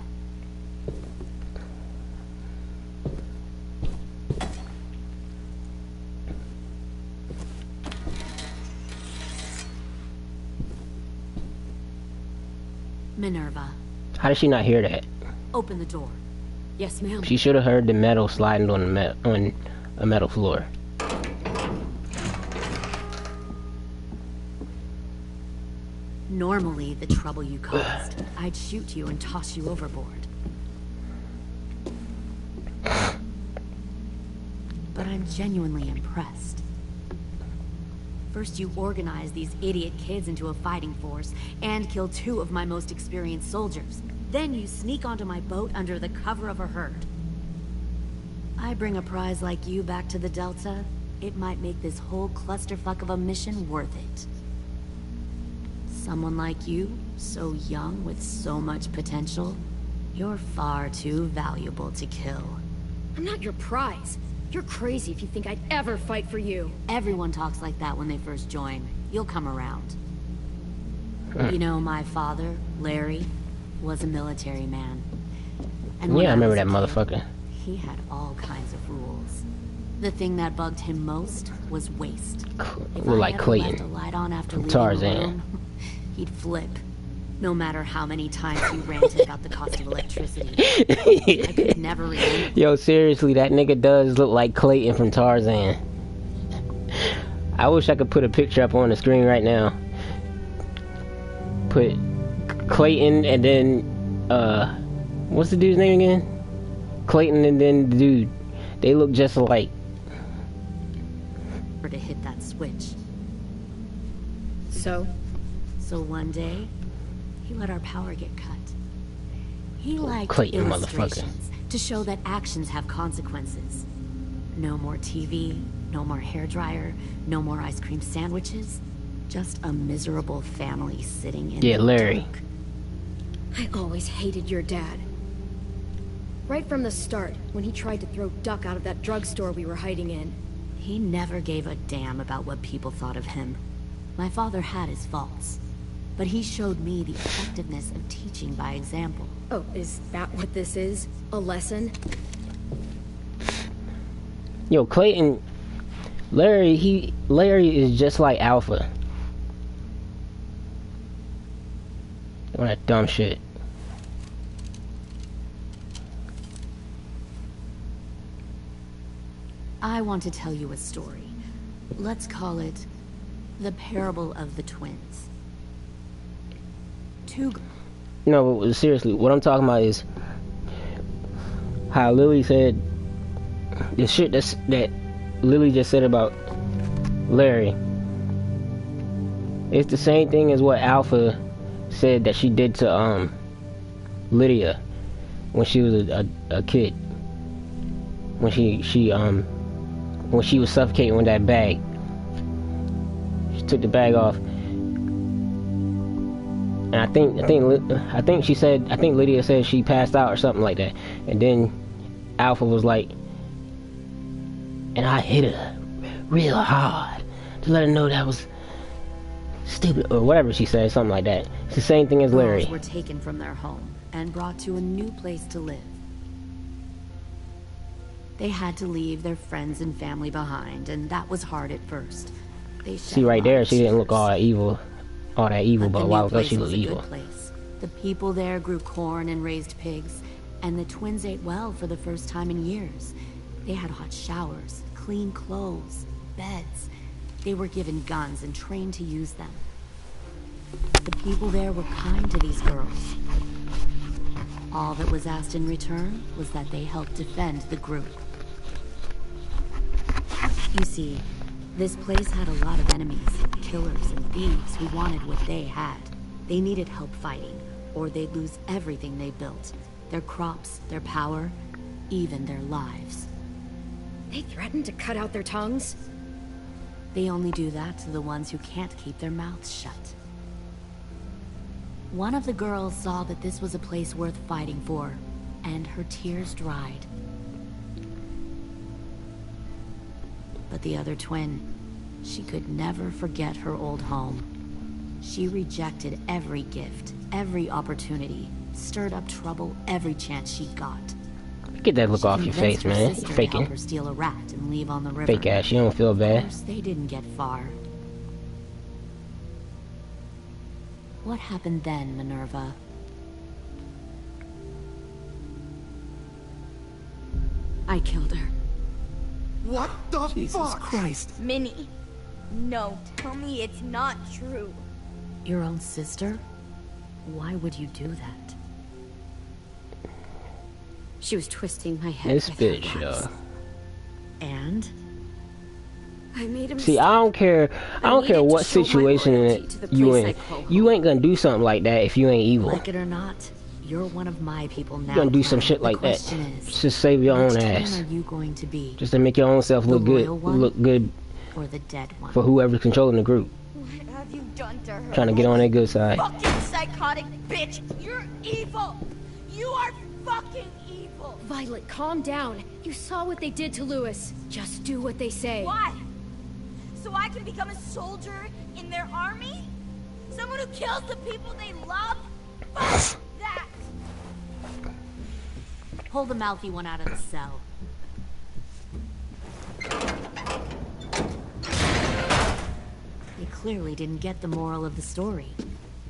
Minerva, How did she not hear that? open the door. Yes, ma'am. She should have heard the metal sliding on a metal floor. Normally, the trouble you caused, I'd shoot you and toss you overboard. But I'm genuinely impressed. First, you organized these idiot kids into a fighting force and killed 2 of my most experienced soldiers. Then you sneak onto my boat under the cover of a herd. I bring a prize like you back to the Delta, it might make this whole clusterfuck of a mission worth it. Someone like you, so young with so much potential, you're far too valuable to kill. I'm not your prize. You're crazy if you think I'd ever fight for you. Everyone talks like that when they first join. You'll come around. You know, my father, Larry, was a military man. And when Yeah, I remember was that a kid, motherfucker. he had all kinds of rules. The thing that bugged him most was waste. If Look I like ever Clayton left a light on after from leaving the Tarzan. room, he'd flip. No matter how many times he ranted about the cost of electricity. I could never remember. Yo, seriously, that nigga does look like Clayton from Tarzan. I wish I could put a picture up on the screen right now. Put Clayton and then, what's the dude's name again? Clayton and then the dude. They look just alike. For to hit that switch. So? So one day, he let our power get cut. He liked Clayton, motherfucker. illustrations to show that actions have consequences. No more TV, no more hairdryer, no more ice cream sandwiches. Just a miserable family sitting in Yeah, the Larry. dark. I always hated your dad. Right from the start, when he tried to throw Duck out of that drugstore we were hiding in. He never gave a damn about what people thought of him. My father had his faults, but he showed me the effectiveness of teaching by example. Oh, is that what this is? A lesson? Yo, Clayton, Larry is just like Alpha. All that dumb shit. I want to tell you a story. Let's call it the parable of the twins. No, but seriously, what I'm talking about is how Lily said the shit that Lily just said about Larry. It's the same thing as what Alpha said that she did to Lydia when she was a kid. When she was suffocating with that bag. She took the bag off. And I think Lydia said she passed out or something like that. And then Alpha was like, and I hit her real hard to let her know that was stupid or whatever she said, something like that. It's the same thing as Larry. Girls were taken from their home and brought to a new place to live. They had to leave their friends and family behind, and that was hard at first. They See right there, she didn't look all that evil, but why would she look evil? Place. The people there grew corn and raised pigs, and the twins ate well for the first time in years. They had hot showers, clean clothes, beds. They were given guns and trained to use them. The people there were kind to these girls. All that was asked in return was that they help defend the group. You see, this place had a lot of enemies, killers and thieves who wanted what they had. They needed help fighting, or they'd lose everything they built. Their crops, their power, even their lives. They threatened to cut out their tongues? They only do that to the ones who can't keep their mouths shut. One of the girls saw that this was a place worth fighting for, and her tears dried. But the other twin, she could never forget her old home. She rejected every gift, every opportunity, stirred up trouble every chance she got. Get that look off your face, man. You're Faking. help her steal a rat and leave on the river. Fake ass, you don't feel Of bad. course, they didn't get far. What happened then, Minerva? I killed her. What the fuck? Christ. Minnie, no, tell me it's not true. Your own sister? Why would you do that? She was twisting my head This with her bitch, lies. And? I made him See, I don't care what situation you in. You ain't gonna do something like that if you ain't evil. Like it or not, you're one of my people now. You gonna do some shit like that. Just save your own ass. Which are you going to be? Just to make your own self look good. Look good or the dead one? for whoever's controlling the group. What have you done to her? Trying to get on their good side. Fucking psychotic bitch! You're evil! You are fucking evil! Violet, calm down. You saw what they did to Lewis. Just do what they say. Why? So I can become a soldier in their army? Someone who kills the people they love? Fuck that! Pull the mouthy one out of the cell. They clearly didn't get the moral of the story.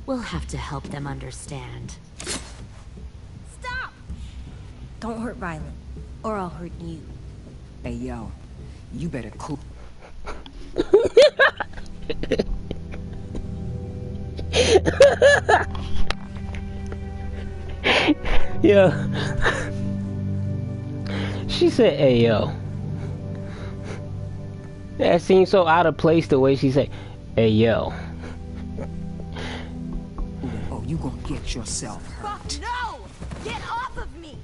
We'll have to help them understand. Stop! Don't hurt Violet, or I'll hurt you. Hey, yo, you better cool. Yeah. She said, hey, yo. That seems so out of place the way she said, hey, yo. Oh, you gonna get yourself hurt. Fuck no! Get off of me!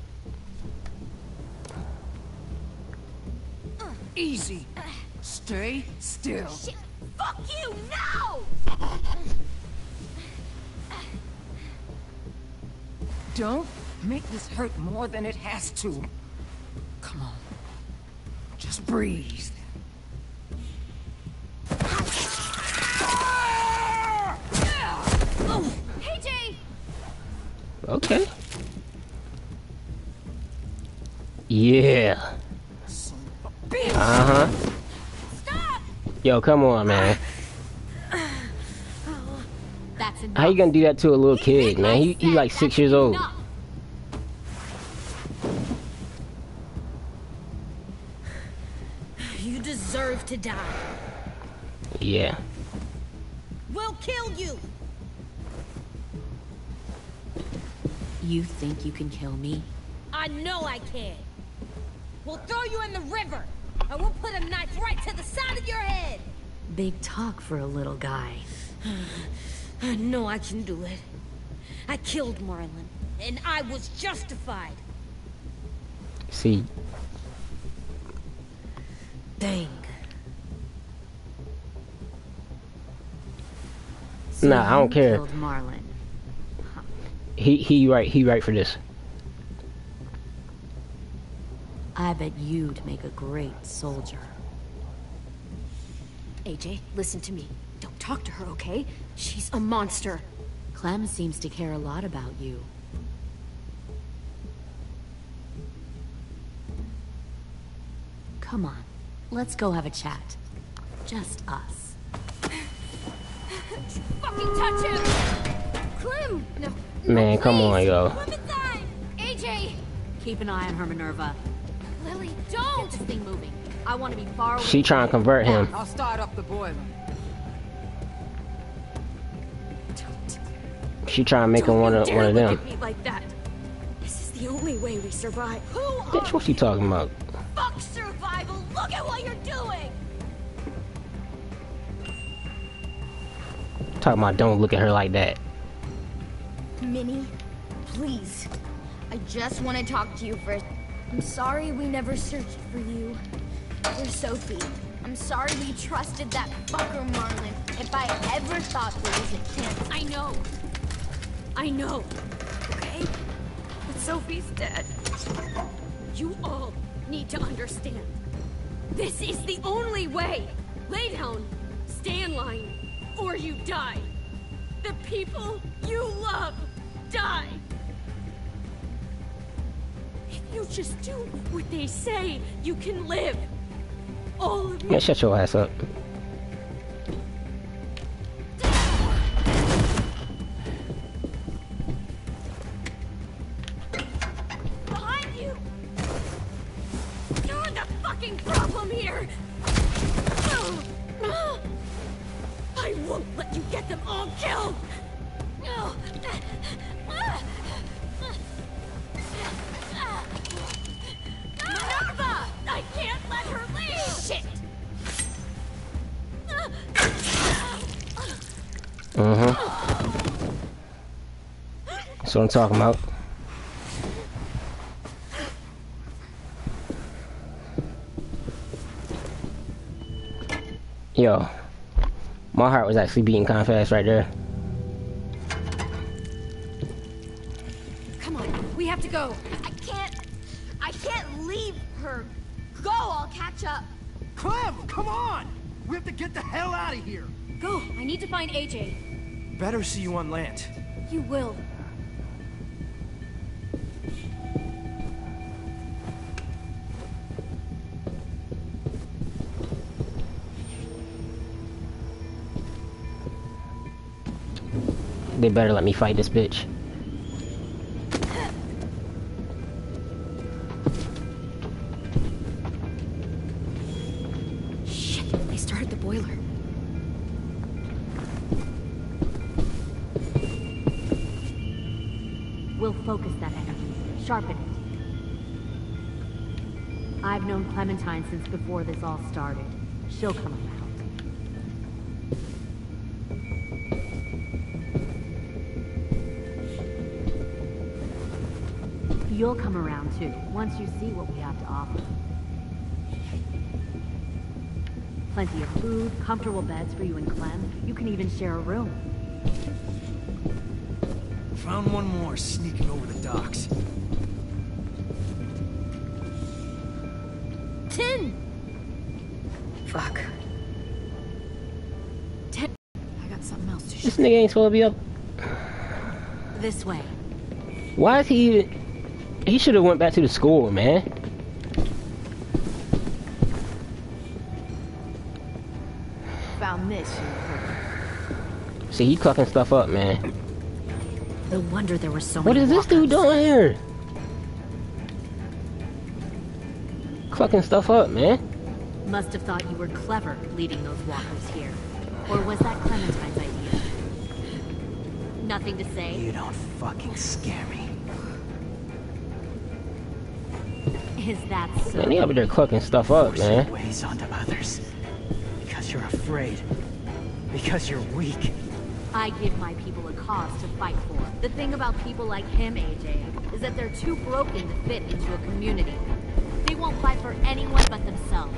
Easy. Stay still. Shit! Fuck you! No! Don't make this hurt more than it has to. Come on. Just breathe. Hey, Jay! Okay. Yeah. Uh-huh. Stop! Yo, come on, man. That's enough. How you gonna do that to a little kid, man? He like 6 years old. Enough. You deserve to die. Yeah. We'll kill you! You think you can kill me? I know I can. We'll throw you in the river, and we'll put a knife right to the side of your head. Big talk for a little guy. I know I can do it. I killed Marlon, and I was justified. See. Dang. So Nah, I don't care. Killed Marlon. He right for this. I bet you'd make a great soldier. AJ, listen to me. Don't talk to her, okay? She's a monster. Clem seems to care a lot about you. Come on, let's go have a chat. Just us. Fucking touch him! Clem! No. Man, come on, yo. AJ! Keep an eye on her, Minerva. Lily, don't! Get this thing moving. I want to be far away. She trying to convert him. I'll start up the boiler. She trying to make him one of them. Look at me like that. This is the only way we survive. Bitch, what she talking about? Fuck survival! Look at what you're doing! Talking about don't look at her like that. Minnie, please. I just want to talk to you first. I'm sorry we never searched for you. Or Sophie. I'm sorry we trusted that fucker Marlon. If I ever thought there was a chance. I know. Okay? But Sophie's dead. You all need to understand. This is the only way. Lay down, stay in line, or you die. The people you love die. If you just do what they say, you can live. All of you. Man, shut your ass up. Behind you! You're the fucking problem here! I won't let you get them all killed! Minerva! I can't let her leave! Shit! That's what I'm talking about. Yo, my heart was actually beating kind of fast right there. Come on, we have to go. I can't leave her. Go, I'll catch up. Clem, come on! We have to get the hell out of here! Go, I need to find AJ. Better see you on land. You will. They better let me fight this bitch. Shit, they started the boiler. We'll focus that energy, sharpen it. I've known Clementine since before this all started. She'll come around. You'll come around too, once you see what we have to offer. Plenty of food, comfortable beds for you and Clem. You can even share a room. Found one more sneaking over the docks. 10! Fuck. 10. I got something else to show. This nigga ain't supposed to be up. This way. Why is he even... He should have went back to the school, man. Found this. See, he clucking stuff up, man. No wonder there were so What many is this dude doing here? Clucking stuff up, man. Must have thought you were clever leading those walkers here. Or was that Clementine's idea? Nothing to say? You don't fucking scare me. Is that so? Man, they up there clucking stuff up, man. Force ways onto others. Because you're afraid. Because you're weak. I give my people a cause to fight for. The thing about people like him, AJ, is that they're too broken to fit into a community. They won't fight for anyone but themselves.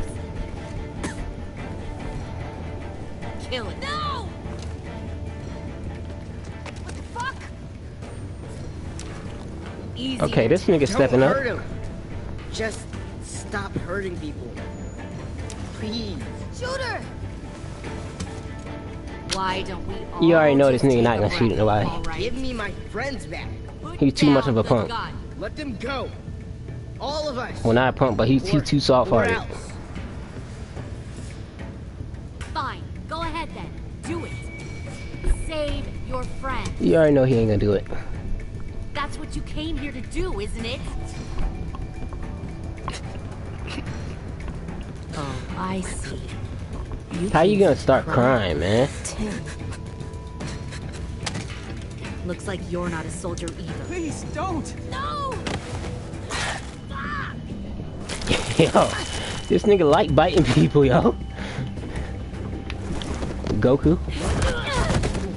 Kill it. No! What the fuck? Easy. Okay, this nigga stepping up. Don't hurt him. Just stop hurting people. Please. Shooter! Why don't we all You already know this just nigga take not a gonna shoot breath, nobody. all right? Give me my friends back. He's too much of a Down the punk. gun. Let them go. All of us. Well, not a punk, but he's too Or soft-hearted. else. Fine. Go ahead then. Do it. Save your friend. You already know he ain't gonna do it. That's what you came here to do, isn't it? Oh, I see. How you gonna start crying, man? Looks like you're not a soldier either. Please don't. No! Yo, this nigga like biting people, yo. Goku.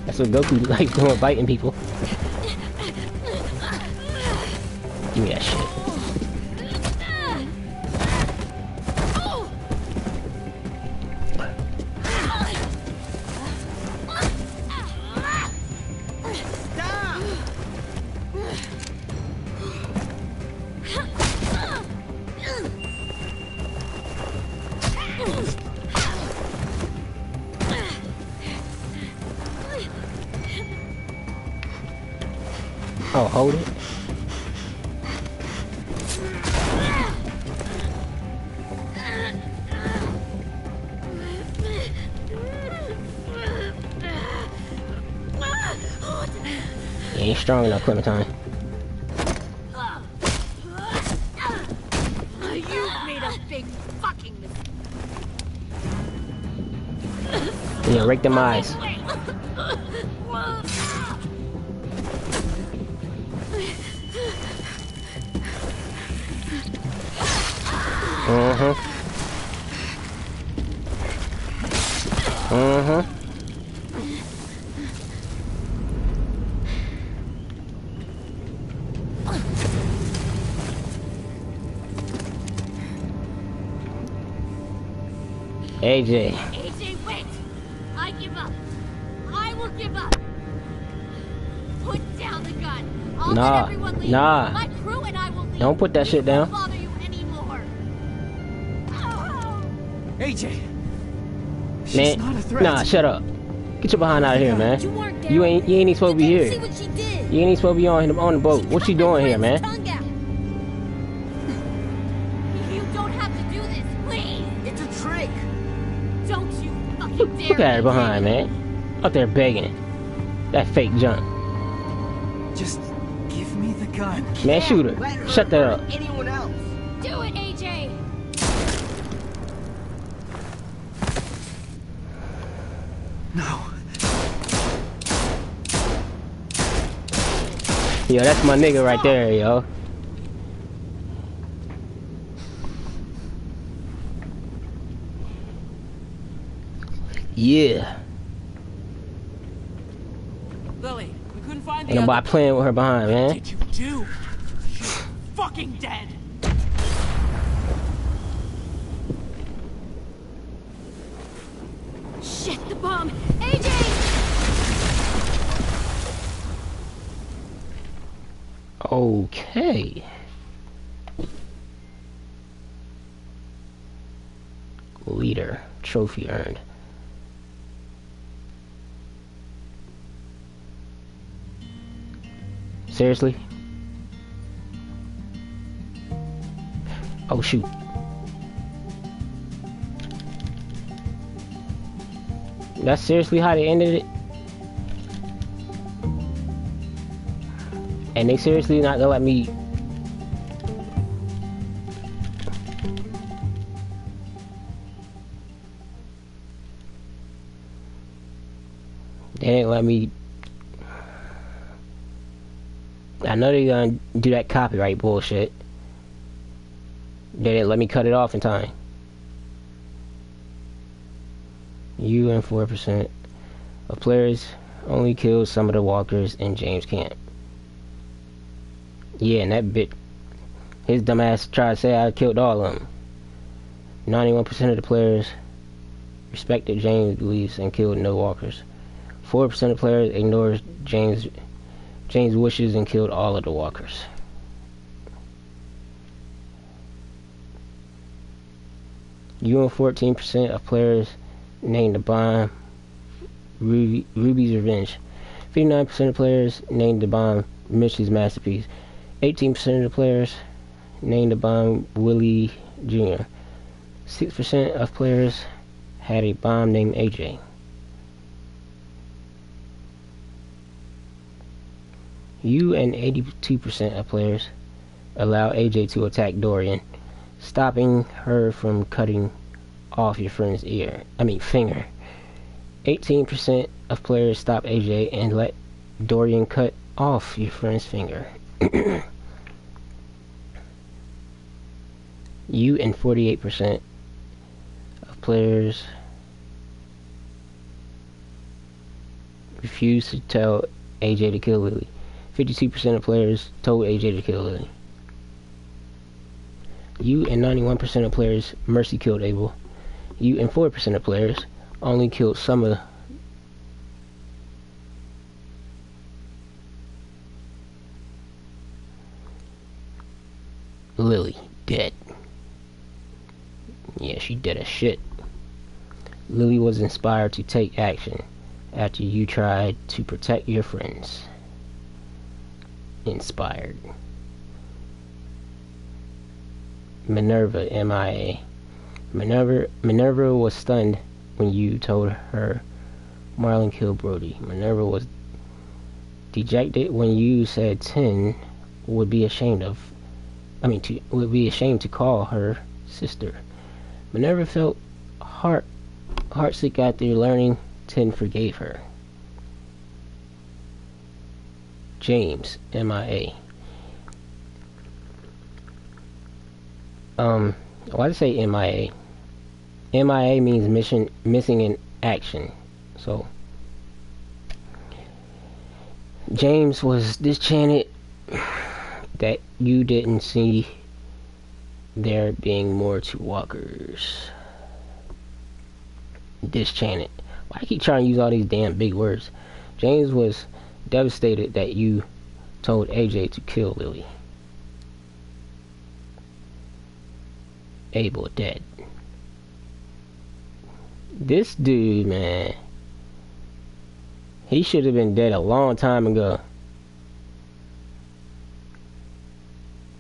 That's what Goku likes doing, biting people. Give me that shit. Oh, hold it. You ain't strong enough, Clementine. You made a big fucking mistake. Yeah, rake them eyes. AJ. AJ, wait! I give up. I will give up. Put down the gun. I'll Nah, let everyone leave. nah. My crew and I will leave. Don't put that shit down. Won't bother you anymore. AJ. She's Man, not a threat. nah, shut up. Get your behind out of here, man. You weren't there. You ain't even supposed to be You here. didn't see what she did. You ain't even supposed to be on the boat. What you doing here, man? Tongue out. You don't have to do this, please. It's a trick. Don't you fucking dare. Look at her AJ. behind, man. Up there begging. That fake junk. Just give me the gun. Man, shoot her. Let her Shut that hurt up. anyone else. Do it, AJ. No. Yo, that's my nigga right there, yo. Yeah. Lily, we couldn't find the Ain't nobody playing with her behind, man. What did you do? She's fucking dead. Shit, the bomb. AJ! Okay. Leader. Trophy earned. Seriously? Oh shoot. That's seriously how they ended it? And they seriously not gonna let me... They didn't let me... I know they're gonna do that copyright bullshit. They didn't let me cut it off in time. You and 4% of players only killed some of the walkers in James' camp. Yeah, and that bit, his dumbass tried to say I killed all of them. 91% of the players respected James' beliefs and killed no walkers. 4% of players ignored James' wishes and killed all of the walkers. You and 14% of players named the bomb Ruby's Revenge. 59% of players named the bomb Mitch's Masterpiece. 18% of the players named the bomb Willie Jr. 6% of players had a bomb named AJ. You and 82% of players allow AJ to attack Dorian, stopping her from cutting off your friend's finger. 18% of players stop AJ and let Dorian cut off your friend's finger. You and 48% of players refuse to tell AJ to kill Lily. 52% of players told AJ to kill Lily. You and 91% of players mercy killed Abel. You and 4% of players only killed some of Lily dead. Yeah, she dead as shit. Lily was inspired to take action after you tried to protect your friends. Inspired. Minerva, MIA. Minerva was stunned when you told her Marlon killed Brody. Minerva was dejected when you said 10 would be ashamed to call her sister. Minerva felt heartsick after learning 10 forgave her. James, MIA. Why did I say MIA? MIA means missing in action. So James was disenchanted that you didn't see there being more to walkers. Disenchanted. Why do I keep trying to use all these damn big words? James was devastated that you told AJ to kill Lily. Abel dead. This dude, man, he should have been dead a long time ago.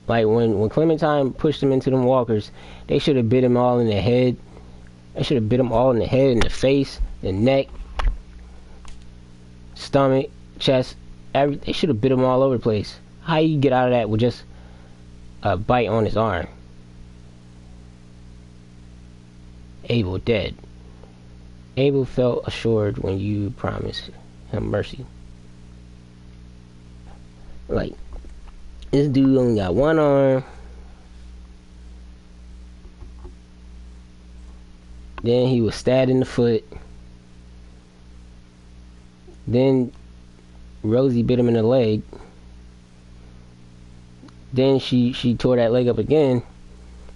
Like when Clementine pushed him into them walkers, they should have bit him all in the head. They should have bit him all in the head, in the face, the neck, stomach, chest. They should have bit him all over the place. How you get out of that with just a bite on his arm? Abel dead. Abel felt assured when you promised him mercy. Like, this dude only got one arm. Then he was stabbed in the foot. Then Rosie bit him in the leg. Then she tore that leg up again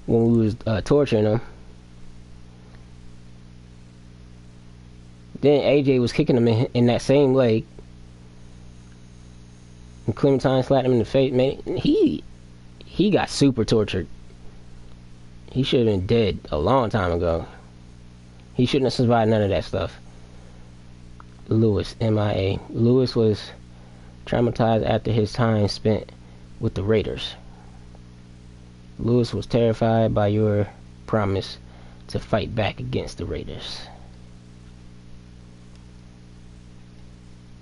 when we was torturing him. Then AJ was kicking him in that same leg. And Clementine slapped him in the face. Man, he got super tortured. He should have been dead a long time ago. He shouldn't have survived none of that stuff. Lewis, MIA. Lewis was traumatized after his time spent with the Raiders. Lewis was terrified by your promise to fight back against the Raiders.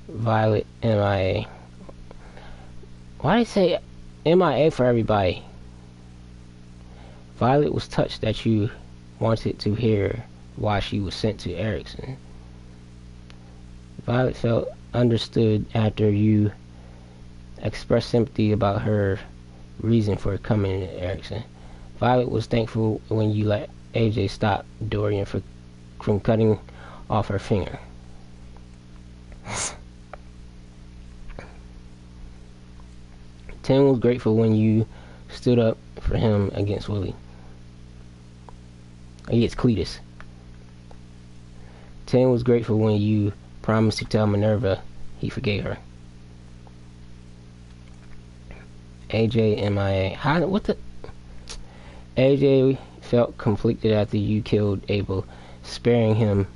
Violet, MIA. Why did I say MIA for everybody? Violet was touched that you wanted to hear why she was sent to Erickson. Violet felt understood after you expressed sympathy about her reason for coming to Erickson. Violet was thankful when you let AJ stop Dorian from cutting off her finger. Tim was grateful when you stood up for him against Cletus. Tim was grateful when you promised to tell Minerva he forgave her. AJ MIA. What the? AJ felt conflicted after you killed Abel, sparing him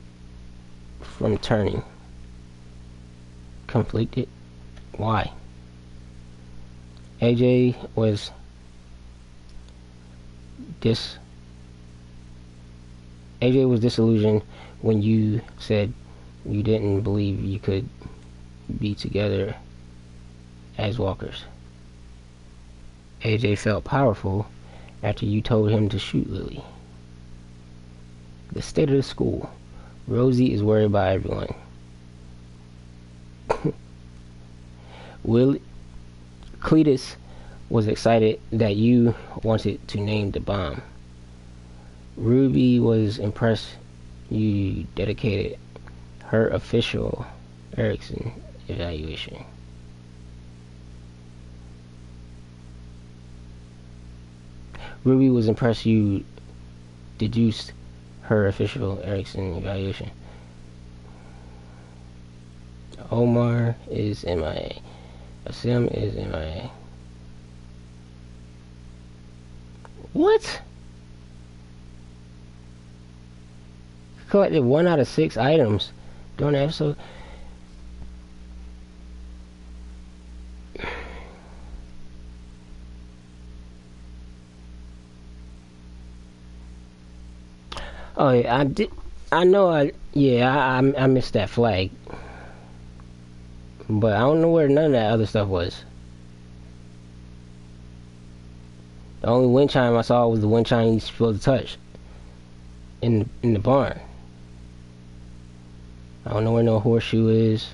from turning. Conflicted? Why? AJ was disillusioned when you said you didn't believe you could be together as walkers. AJ felt powerful after you told him to shoot Lily. The state of the school. Rosie is worried about everyone. Cletus was excited that you wanted to name the bomb. Ruby was impressed you dedicated her official Erickson evaluation. Ruby was impressed you deduced her official Erickson evaluation. Omar is MIA. Asim is MIA. What? Collected 1 out of 6 items during the episode. Oh yeah, I did. I know. I missed that flag, but I don't know where none of that other stuff was. The only wind chime I saw was the wind chime you're supposed to touch in the barn. I don't know where no horseshoe is.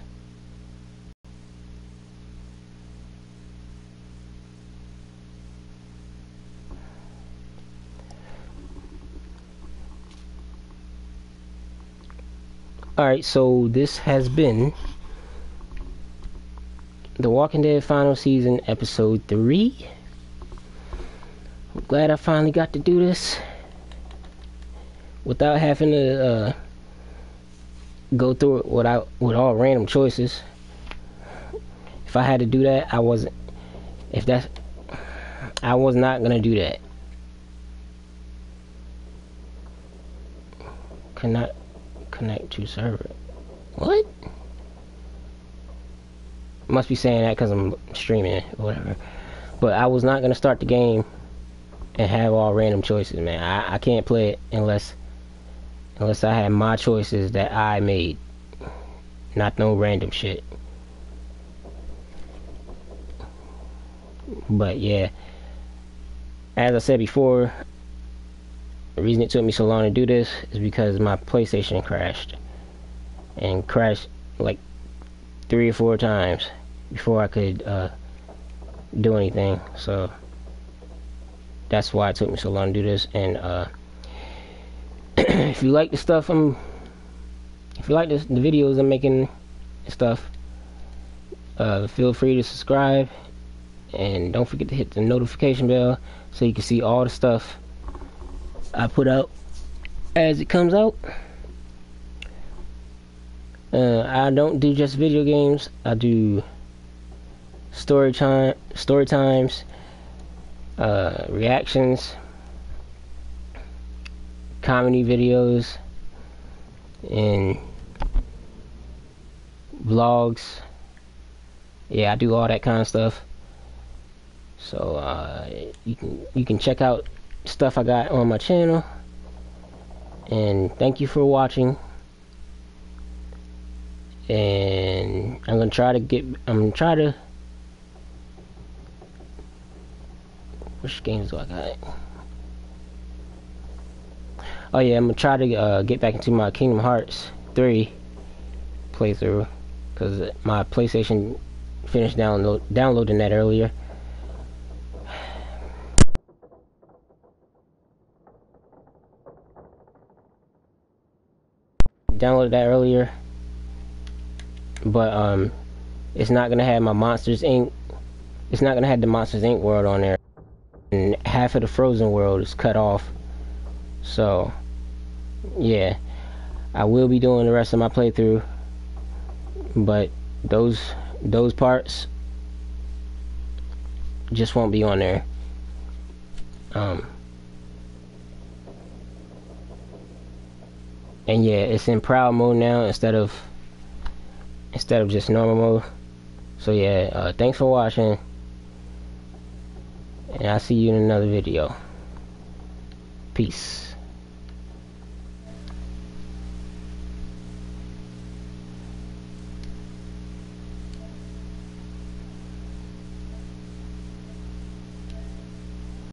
Alright, so this has been The Walking Dead Final Season, Episode 3. I'm glad I finally got to do this without having to go through it with all random choices. If I had to do that, I was not gonna do that. Cannot connect to server. What? Must be saying that because I'm streaming or whatever. But I was not gonna start the game and have all random choices, man. I can't play it unless I had my choices that I made, not no random shit. But yeah, as I said before, the reason it took me so long to do this is because my PlayStation crashed like 3 or 4 times before I could do anything. So that's why it took me so long to do this. And if you like the stuff the videos I'm making and stuff, feel free to subscribe, and don't forget to hit the notification bell so you can see all the stuff I put out as it comes out. I don't do just video games. I do story times, reactions, comedy videos, and vlogs. Yeah, I do all that kind of stuff. So you can check out stuff I got on my channel. And thank you for watching. And I'm gonna try to which games do I got? Oh yeah, I'm gonna try to get back into my Kingdom Hearts 3 playthrough, because my PlayStation finished downloading that earlier. downloaded that earlier, but it's not gonna have my Monsters Inc. It's not gonna have the Monsters Inc. world on there, and half of the Frozen world is cut off. So yeah, I will be doing the rest of my playthrough, but those parts just won't be on there. And yeah, it's in proud mode now instead of just normal mode. So yeah, thanks for watching, and I'll see you in another video. Peace.